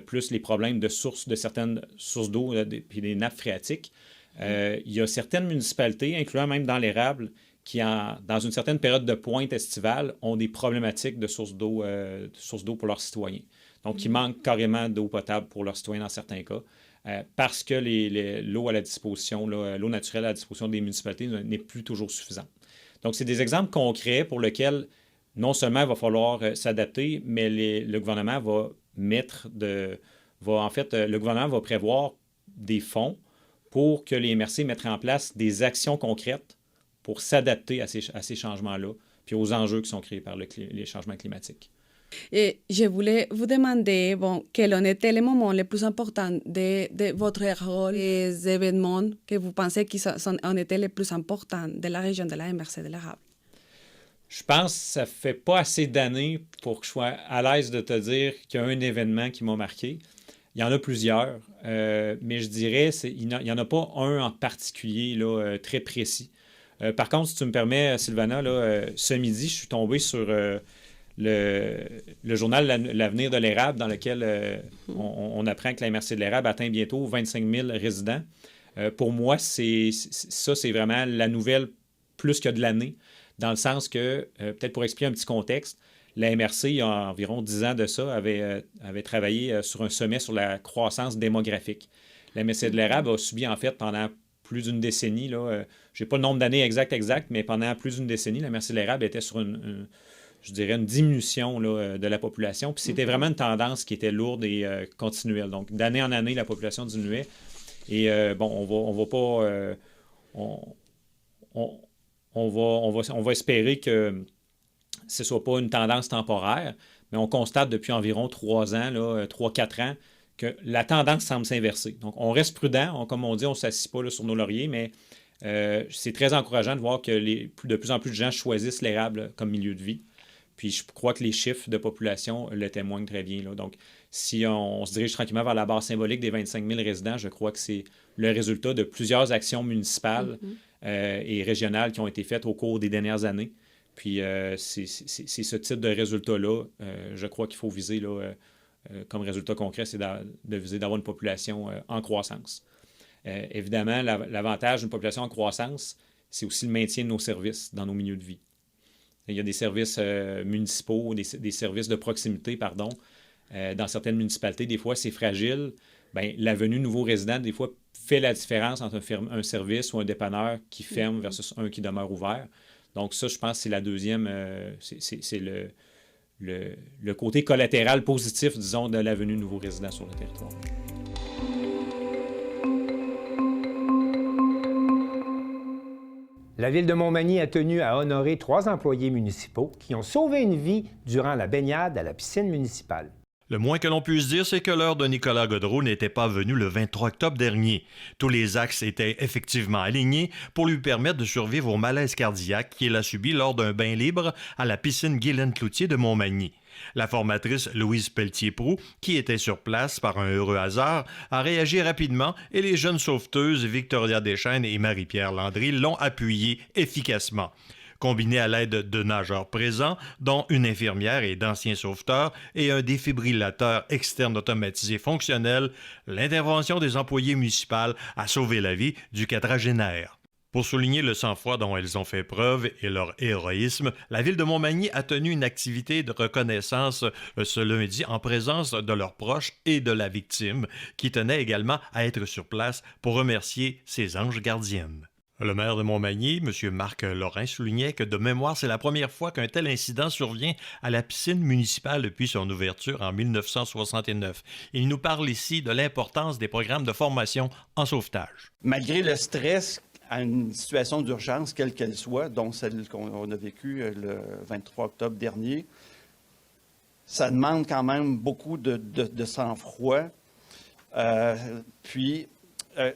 Speaker 28: plus les problèmes de certaines sources d'eau puis des nappes phréatiques. Il y a certaines municipalités, incluant même dans l'érable, qui, dans une certaine période de pointe estivale, ont des problématiques de sources d'eau pour leurs citoyens. Donc, il manque carrément d'eau potable pour leurs citoyens dans certains cas, parce que l'eau à la disposition, l'eau naturelle à la disposition des municipalités n'est plus toujours suffisante. Donc, c'est des exemples concrets pour lesquels non seulement il va falloir s'adapter, mais le gouvernement le gouvernement va prévoir des fonds pour que les MRC mettent en place des actions concrètes pour s'adapter à ces changements-là, puis aux enjeux qui sont créés par les changements climatiques.
Speaker 27: Et je voulais vous demander, quels ont été les moments les plus importants de votre rôle, les événements que vous pensez qui ont été les plus importants de la région de la MRC de l'érable?
Speaker 28: Je pense que ça ne fait pas assez d'années pour que je sois à l'aise de te dire qu'il y a un événement qui m'a marqué. Il y en a plusieurs, mais je dirais il n'y en a pas un en particulier là, très précis. Par contre, si tu me permets, Sylvana, là, ce midi, je suis tombé sur le journal L'Avenir de l'érable, dans lequel on apprend que la MRC de l'érable atteint bientôt 25 000 résidents. Pour moi, c'est vraiment la nouvelle plus que de l'année, dans le sens que, peut-être pour expliquer un petit contexte, la MRC, il y a environ 10 ans de ça, avait travaillé sur un sommet sur la croissance démographique. La MRC de l'érable a subi, en fait, pendant plus d'une décennie, je n'ai pas le nombre d'années exact, mais pendant plus d'une décennie, la MRC de l'érable était sur une diminution là, de la population. Puis c'était vraiment une tendance qui était lourde et continuelle. Donc, d'année en année, la population diminuait. Et on va espérer que ce ne soit pas une tendance temporaire, mais on constate depuis environ 3 ans, 3-4 ans, que la tendance semble s'inverser. Donc, on reste prudent. Comme on dit, on ne s'assit pas là, sur nos lauriers, mais c'est très encourageant de voir que de plus en plus de gens choisissent l'érable comme milieu de vie. Puis je crois que les chiffres de population le témoignent très bien, là. Donc, si on se dirige tranquillement vers la barre symbolique des 25 000 résidents, je crois que c'est le résultat de plusieurs actions municipales et régionales qui ont été faites au cours des dernières années. Puis c'est ce type de résultat-là, je crois qu'il faut viser là, comme résultat concret, c'est de viser d'avoir une population en croissance. Évidemment, l'avantage d'une population en croissance, c'est aussi le maintien de nos services dans nos milieux de vie. Il y a des services municipaux, des services de proximité, pardon. Dans certaines municipalités, des fois, c'est fragile. Bien, la venue de nouveaux résidents, des fois, fait la différence entre un service ou un dépanneur qui ferme versus un qui demeure ouvert. Donc ça, je pense que c'est la deuxième, c'est le côté collatéral positif, disons, de la venue de nouveaux résidents sur le territoire.
Speaker 1: La Ville de Montmagny a tenu à honorer 3 employés municipaux qui ont sauvé une vie durant la baignade à la piscine municipale.
Speaker 3: Le moins que l'on puisse dire, c'est que l'heure de Nicolas Gaudreau n'était pas venue le 23 octobre dernier. Tous les axes étaient effectivement alignés pour lui permettre de survivre au malaise cardiaque qu'il a subi lors d'un bain libre à la piscine Guylaine-Cloutier de Montmagny. La formatrice Louise Pelletier-Proux, qui était sur place par un heureux hasard, a réagi rapidement et les jeunes sauveteuses Victoria Deschênes et Marie-Pierre Landry l'ont appuyée efficacement. Combiné à l'aide de nageurs présents, dont une infirmière et d'anciens sauveteurs, et un défibrillateur externe automatisé fonctionnel, l'intervention des employés municipaux a sauvé la vie du quadragénaire. Pour souligner le sang-froid dont elles ont fait preuve et leur héroïsme, la Ville de Montmagny a tenu une activité de reconnaissance ce lundi en présence de leurs proches et de la victime, qui tenait également à être sur place pour remercier ses anges gardiennes. Le maire de Montmagny, M. Marc Lorrain, soulignait que de mémoire, c'est la première fois qu'un tel incident survient à la piscine municipale depuis son ouverture en 1969. Il nous parle ici de l'importance des programmes de formation en sauvetage.
Speaker 4: Malgré le stress à une situation d'urgence, quelle qu'elle soit, dont celle qu'on a vécue le 23 octobre dernier, ça demande quand même beaucoup de sang-froid. Puis,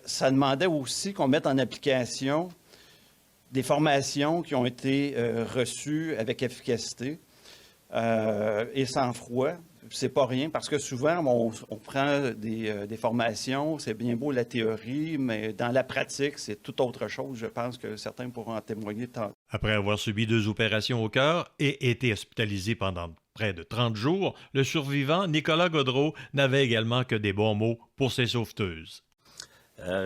Speaker 4: ça demandait aussi qu'on mette en application des formations qui ont été reçues avec efficacité et sang-froid. C'est pas rien, parce que souvent, on prend des formations, c'est bien beau la théorie, mais dans la pratique, c'est tout autre chose. Je pense que certains pourront en témoigner tantôt.
Speaker 3: Après avoir subi 2 opérations au cœur et été hospitalisé pendant près de 30 jours, le survivant, Nicolas Gaudreau, n'avait également que des bons mots pour ses sauveteuses.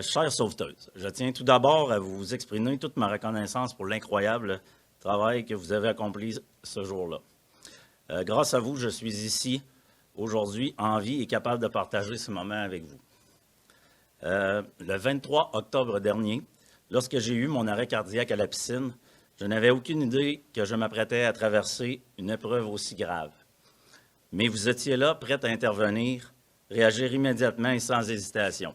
Speaker 5: Chères sauveteuses, je tiens tout d'abord à vous exprimer toute ma reconnaissance pour l'incroyable travail que vous avez accompli ce jour-là. Grâce à vous, je suis ici aujourd'hui en vie et capable de partager ce moment avec vous. Le 23 octobre dernier, lorsque j'ai eu mon arrêt cardiaque à la piscine, je n'avais aucune idée que je m'apprêtais à traverser une épreuve aussi grave. Mais vous étiez là, prête à intervenir, réagir immédiatement et sans hésitation.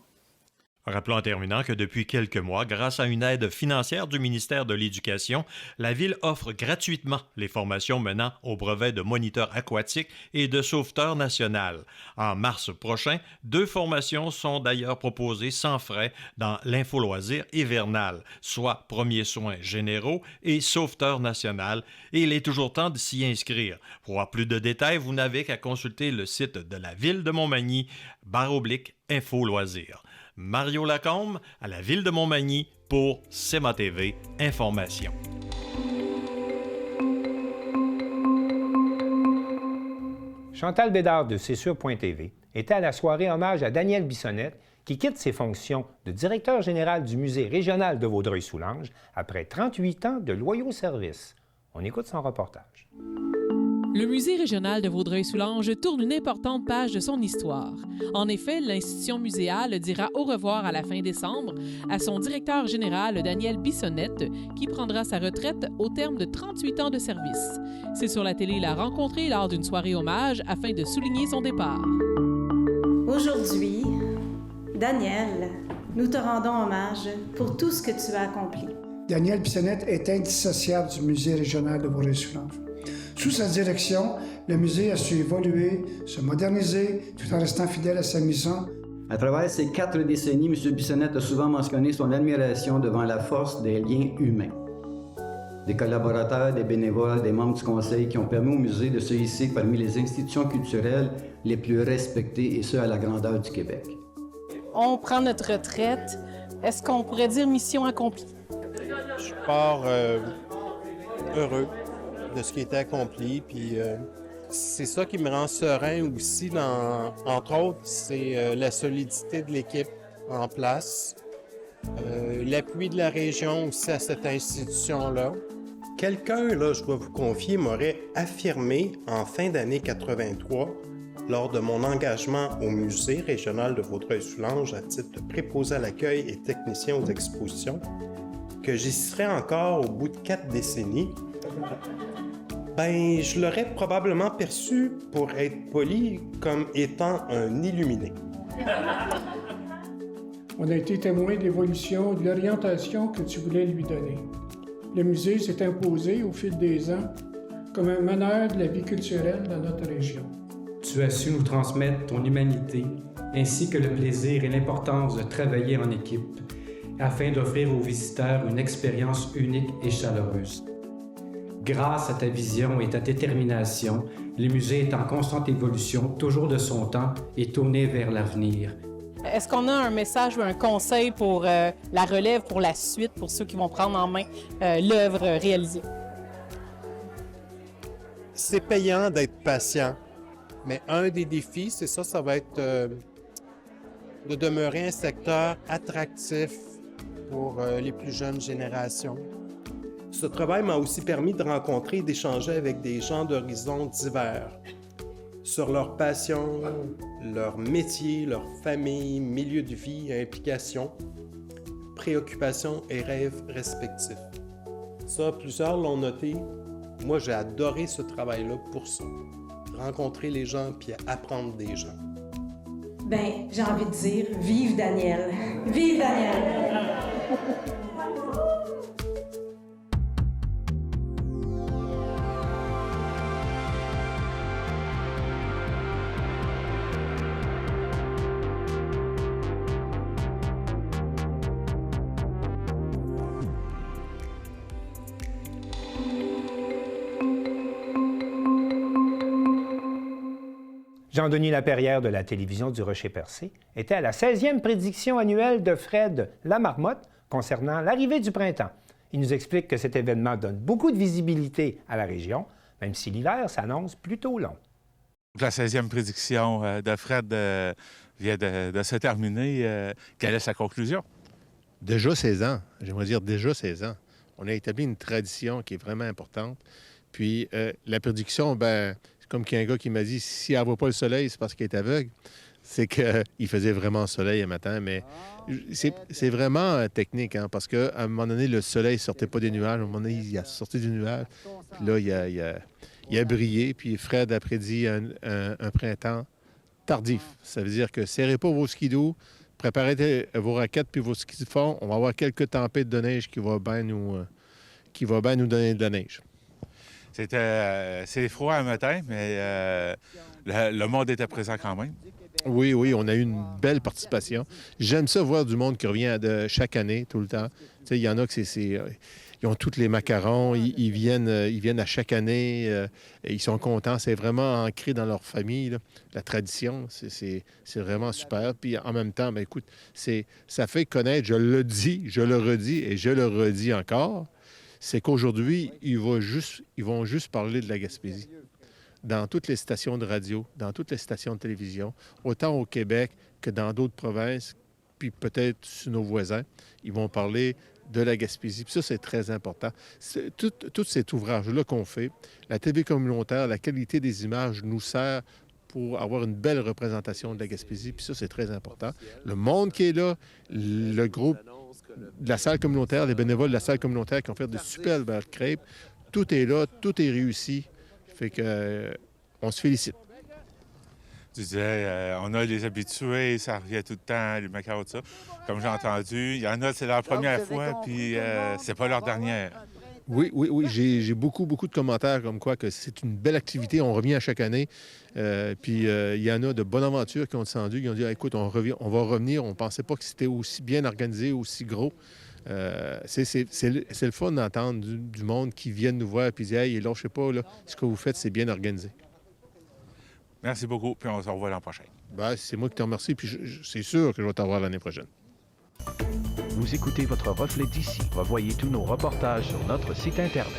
Speaker 3: Rappelons en terminant que depuis quelques mois, grâce à une aide financière du ministère de l'Éducation, la Ville offre gratuitement les formations menant au brevet de moniteur aquatique et de sauveteur national. En mars prochain, 2 formations sont d'ailleurs proposées sans frais dans l'infoloisir hivernal, soit premiers soins généraux et sauveteur national, et il est toujours temps de s'y inscrire. Pour avoir plus de détails, vous n'avez qu'à consulter le site de la Ville de Montmagny, /infoloisir. Mario Lacombe, à la Ville de Montmagny, pour CEMA TV Information.
Speaker 1: Chantal Bédard de C'est sûr.tv était à la soirée hommage à Daniel Bissonnette, qui quitte ses fonctions de directeur général du Musée régional de Vaudreuil-Soulanges après 38 ans de loyaux services. On écoute son reportage.
Speaker 8: Le Musée régional de Vaudreuil-Soulanges tourne une importante page de son histoire. En effet, l'institution muséale dira au revoir à la fin décembre à son directeur général Daniel Bissonnette, qui prendra sa retraite au terme de 38 ans de service. C'est sur la télé qu'il l'a rencontré lors d'une soirée hommage afin de souligner son départ.
Speaker 9: Aujourd'hui, Daniel, nous te rendons hommage pour tout ce que tu as accompli.
Speaker 11: Daniel Bissonnette est indissociable du Musée régional de Vaudreuil-Soulanges. Sous sa direction, le musée a su évoluer, se moderniser, tout en restant fidèle à sa mission.
Speaker 12: À travers ces 4 décennies, M. Bissonnette a souvent mentionné son admiration devant la force des liens humains. Des collaborateurs, des bénévoles, des membres du conseil qui ont permis au musée de se hisser parmi les institutions culturelles les plus respectées, et ce, à la grandeur du Québec.
Speaker 13: On prend notre retraite. Est-ce qu'on pourrait dire mission accomplie?
Speaker 14: Je pars heureux de ce qui a été accompli, puis c'est ça qui me rend serein aussi, entre autres, c'est la solidité de l'équipe en place, l'appui de la région aussi à cette institution-là. Quelqu'un, là, je dois vous confier, m'aurait affirmé en fin d'année 83, lors de mon engagement au Musée régional de Vaudreuil-Soulanges à titre de préposé à l'accueil et technicien aux expositions, que j'y serais encore au bout de 4 décennies. Ben, je l'aurais probablement perçu, pour être poli, comme étant un illuminé.
Speaker 11: On a été témoin de l'évolution, de l'orientation que tu voulais lui donner. Le musée s'est imposé au fil des ans comme un meneur de la vie culturelle dans notre région.
Speaker 15: Tu as su nous transmettre ton humanité, ainsi que le plaisir et l'importance de travailler en équipe, afin d'offrir aux visiteurs une expérience unique et chaleureuse. Grâce à ta vision et ta détermination, le musée est en constante évolution, toujours de son temps et tourné vers l'avenir.
Speaker 13: Est-ce qu'on a un message ou un conseil pour la relève, pour la suite, pour ceux qui vont prendre en main l'œuvre réalisée?
Speaker 14: C'est payant d'être patient, mais un des défis, c'est ça, ça va être de demeurer un secteur attractif pour les plus jeunes générations. Ce travail m'a aussi permis de rencontrer et d'échanger avec des gens d'horizons divers sur leurs passions, leur métier, leur famille, milieu de vie, implications, préoccupations et rêves respectifs. Ça, plusieurs l'ont noté. Moi, j'ai adoré ce travail-là pour ça. Rencontrer les gens puis apprendre des gens.
Speaker 9: Ben, j'ai envie de dire, vive Daniel! Vive Daniel!
Speaker 1: Jean-Denis Laperrière de la télévision du Rocher-Percé était à la 16e prédiction annuelle de Fred Lamarmotte concernant l'arrivée du printemps. Il nous explique que cet événement donne beaucoup de visibilité à la région, même si l'hiver s'annonce plutôt long.
Speaker 17: La 16e prédiction de Fred vient de se terminer. Quelle est sa conclusion?
Speaker 29: Déjà 16 ans, j'aimerais dire déjà 16 ans. On a établi une tradition qui est vraiment importante. Puis la prédiction, ben comme qu'il y a un gars qui m'a dit, s'il ne voit pas le soleil, c'est parce qu'il est aveugle. C'est qu'il faisait vraiment soleil un matin, mais c'est vraiment technique, hein, parce qu'à un moment donné, le soleil ne sortait pas des nuages. À un moment donné, il a sorti du nuage. Puis là, il a brillé. Puis Fred a prédit un printemps tardif. Ça veut dire que serrez pas vos skidoo, préparez vos raquettes puis vos skis de fond. On va avoir quelques tempêtes de neige qui va bien nous donner de la neige.
Speaker 17: C'est froid un matin, mais le monde était présent quand même.
Speaker 29: Oui, on a eu une belle participation. J'aime ça voir du monde qui revient chaque année, tout le temps. Tu sais, il y en a que ils ont tous les macarons, ils viennent à chaque année, et ils sont contents. C'est vraiment ancré dans leur famille, là. La tradition, c'est vraiment super. Puis en même temps, bien, écoute, ça fait connaître, je le dis, je le redis et je le redis encore, c'est qu'aujourd'hui, ils vont juste parler de la Gaspésie. Dans toutes les stations de radio, dans toutes les stations de télévision, autant au Québec que dans d'autres provinces, puis peut-être sur nos voisins, ils vont parler de la Gaspésie. Puis ça, c'est très important. Tout cet ouvrage-là qu'on fait, la TV communautaire, la qualité des images nous sert pour avoir une belle représentation de la Gaspésie. Puis ça, c'est très important. Le monde qui est là, le groupe de la salle communautaire, les bénévoles de la salle communautaire qui ont fait de super belles crêpes, tout est là, tout est réussi. Fait que on se félicite.
Speaker 17: Tu disais, on a les habitués, ça revient tout le temps, les macarons, tout ça. Comme j'ai entendu, il y en a, c'est leur première fois, puis c'est pas leur dernière.
Speaker 29: Oui. J'ai beaucoup de commentaires comme quoi que c'est une belle activité. On revient à chaque année. Puis il y en a de bonnes aventures qui ont descendu, qui ont dit écoute, on va revenir. On ne pensait pas que c'était aussi bien organisé, aussi gros. C'est le fun d'entendre du monde qui viennent nous voir et dit hey, là, je sais pas, là, ce que vous faites, c'est bien organisé.
Speaker 17: Merci beaucoup, puis on se revoit l'an prochain.
Speaker 29: Ben, c'est moi qui te remercie, puis c'est sûr que je vais t'avoir l'année prochaine.
Speaker 6: Vous écoutez votre reflet d'ici. Revoyez tous nos reportages sur notre site Internet.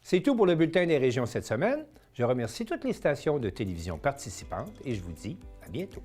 Speaker 1: C'est tout pour le Bulletin des régions cette semaine. Je remercie toutes les stations de télévision participantes et je vous dis à bientôt.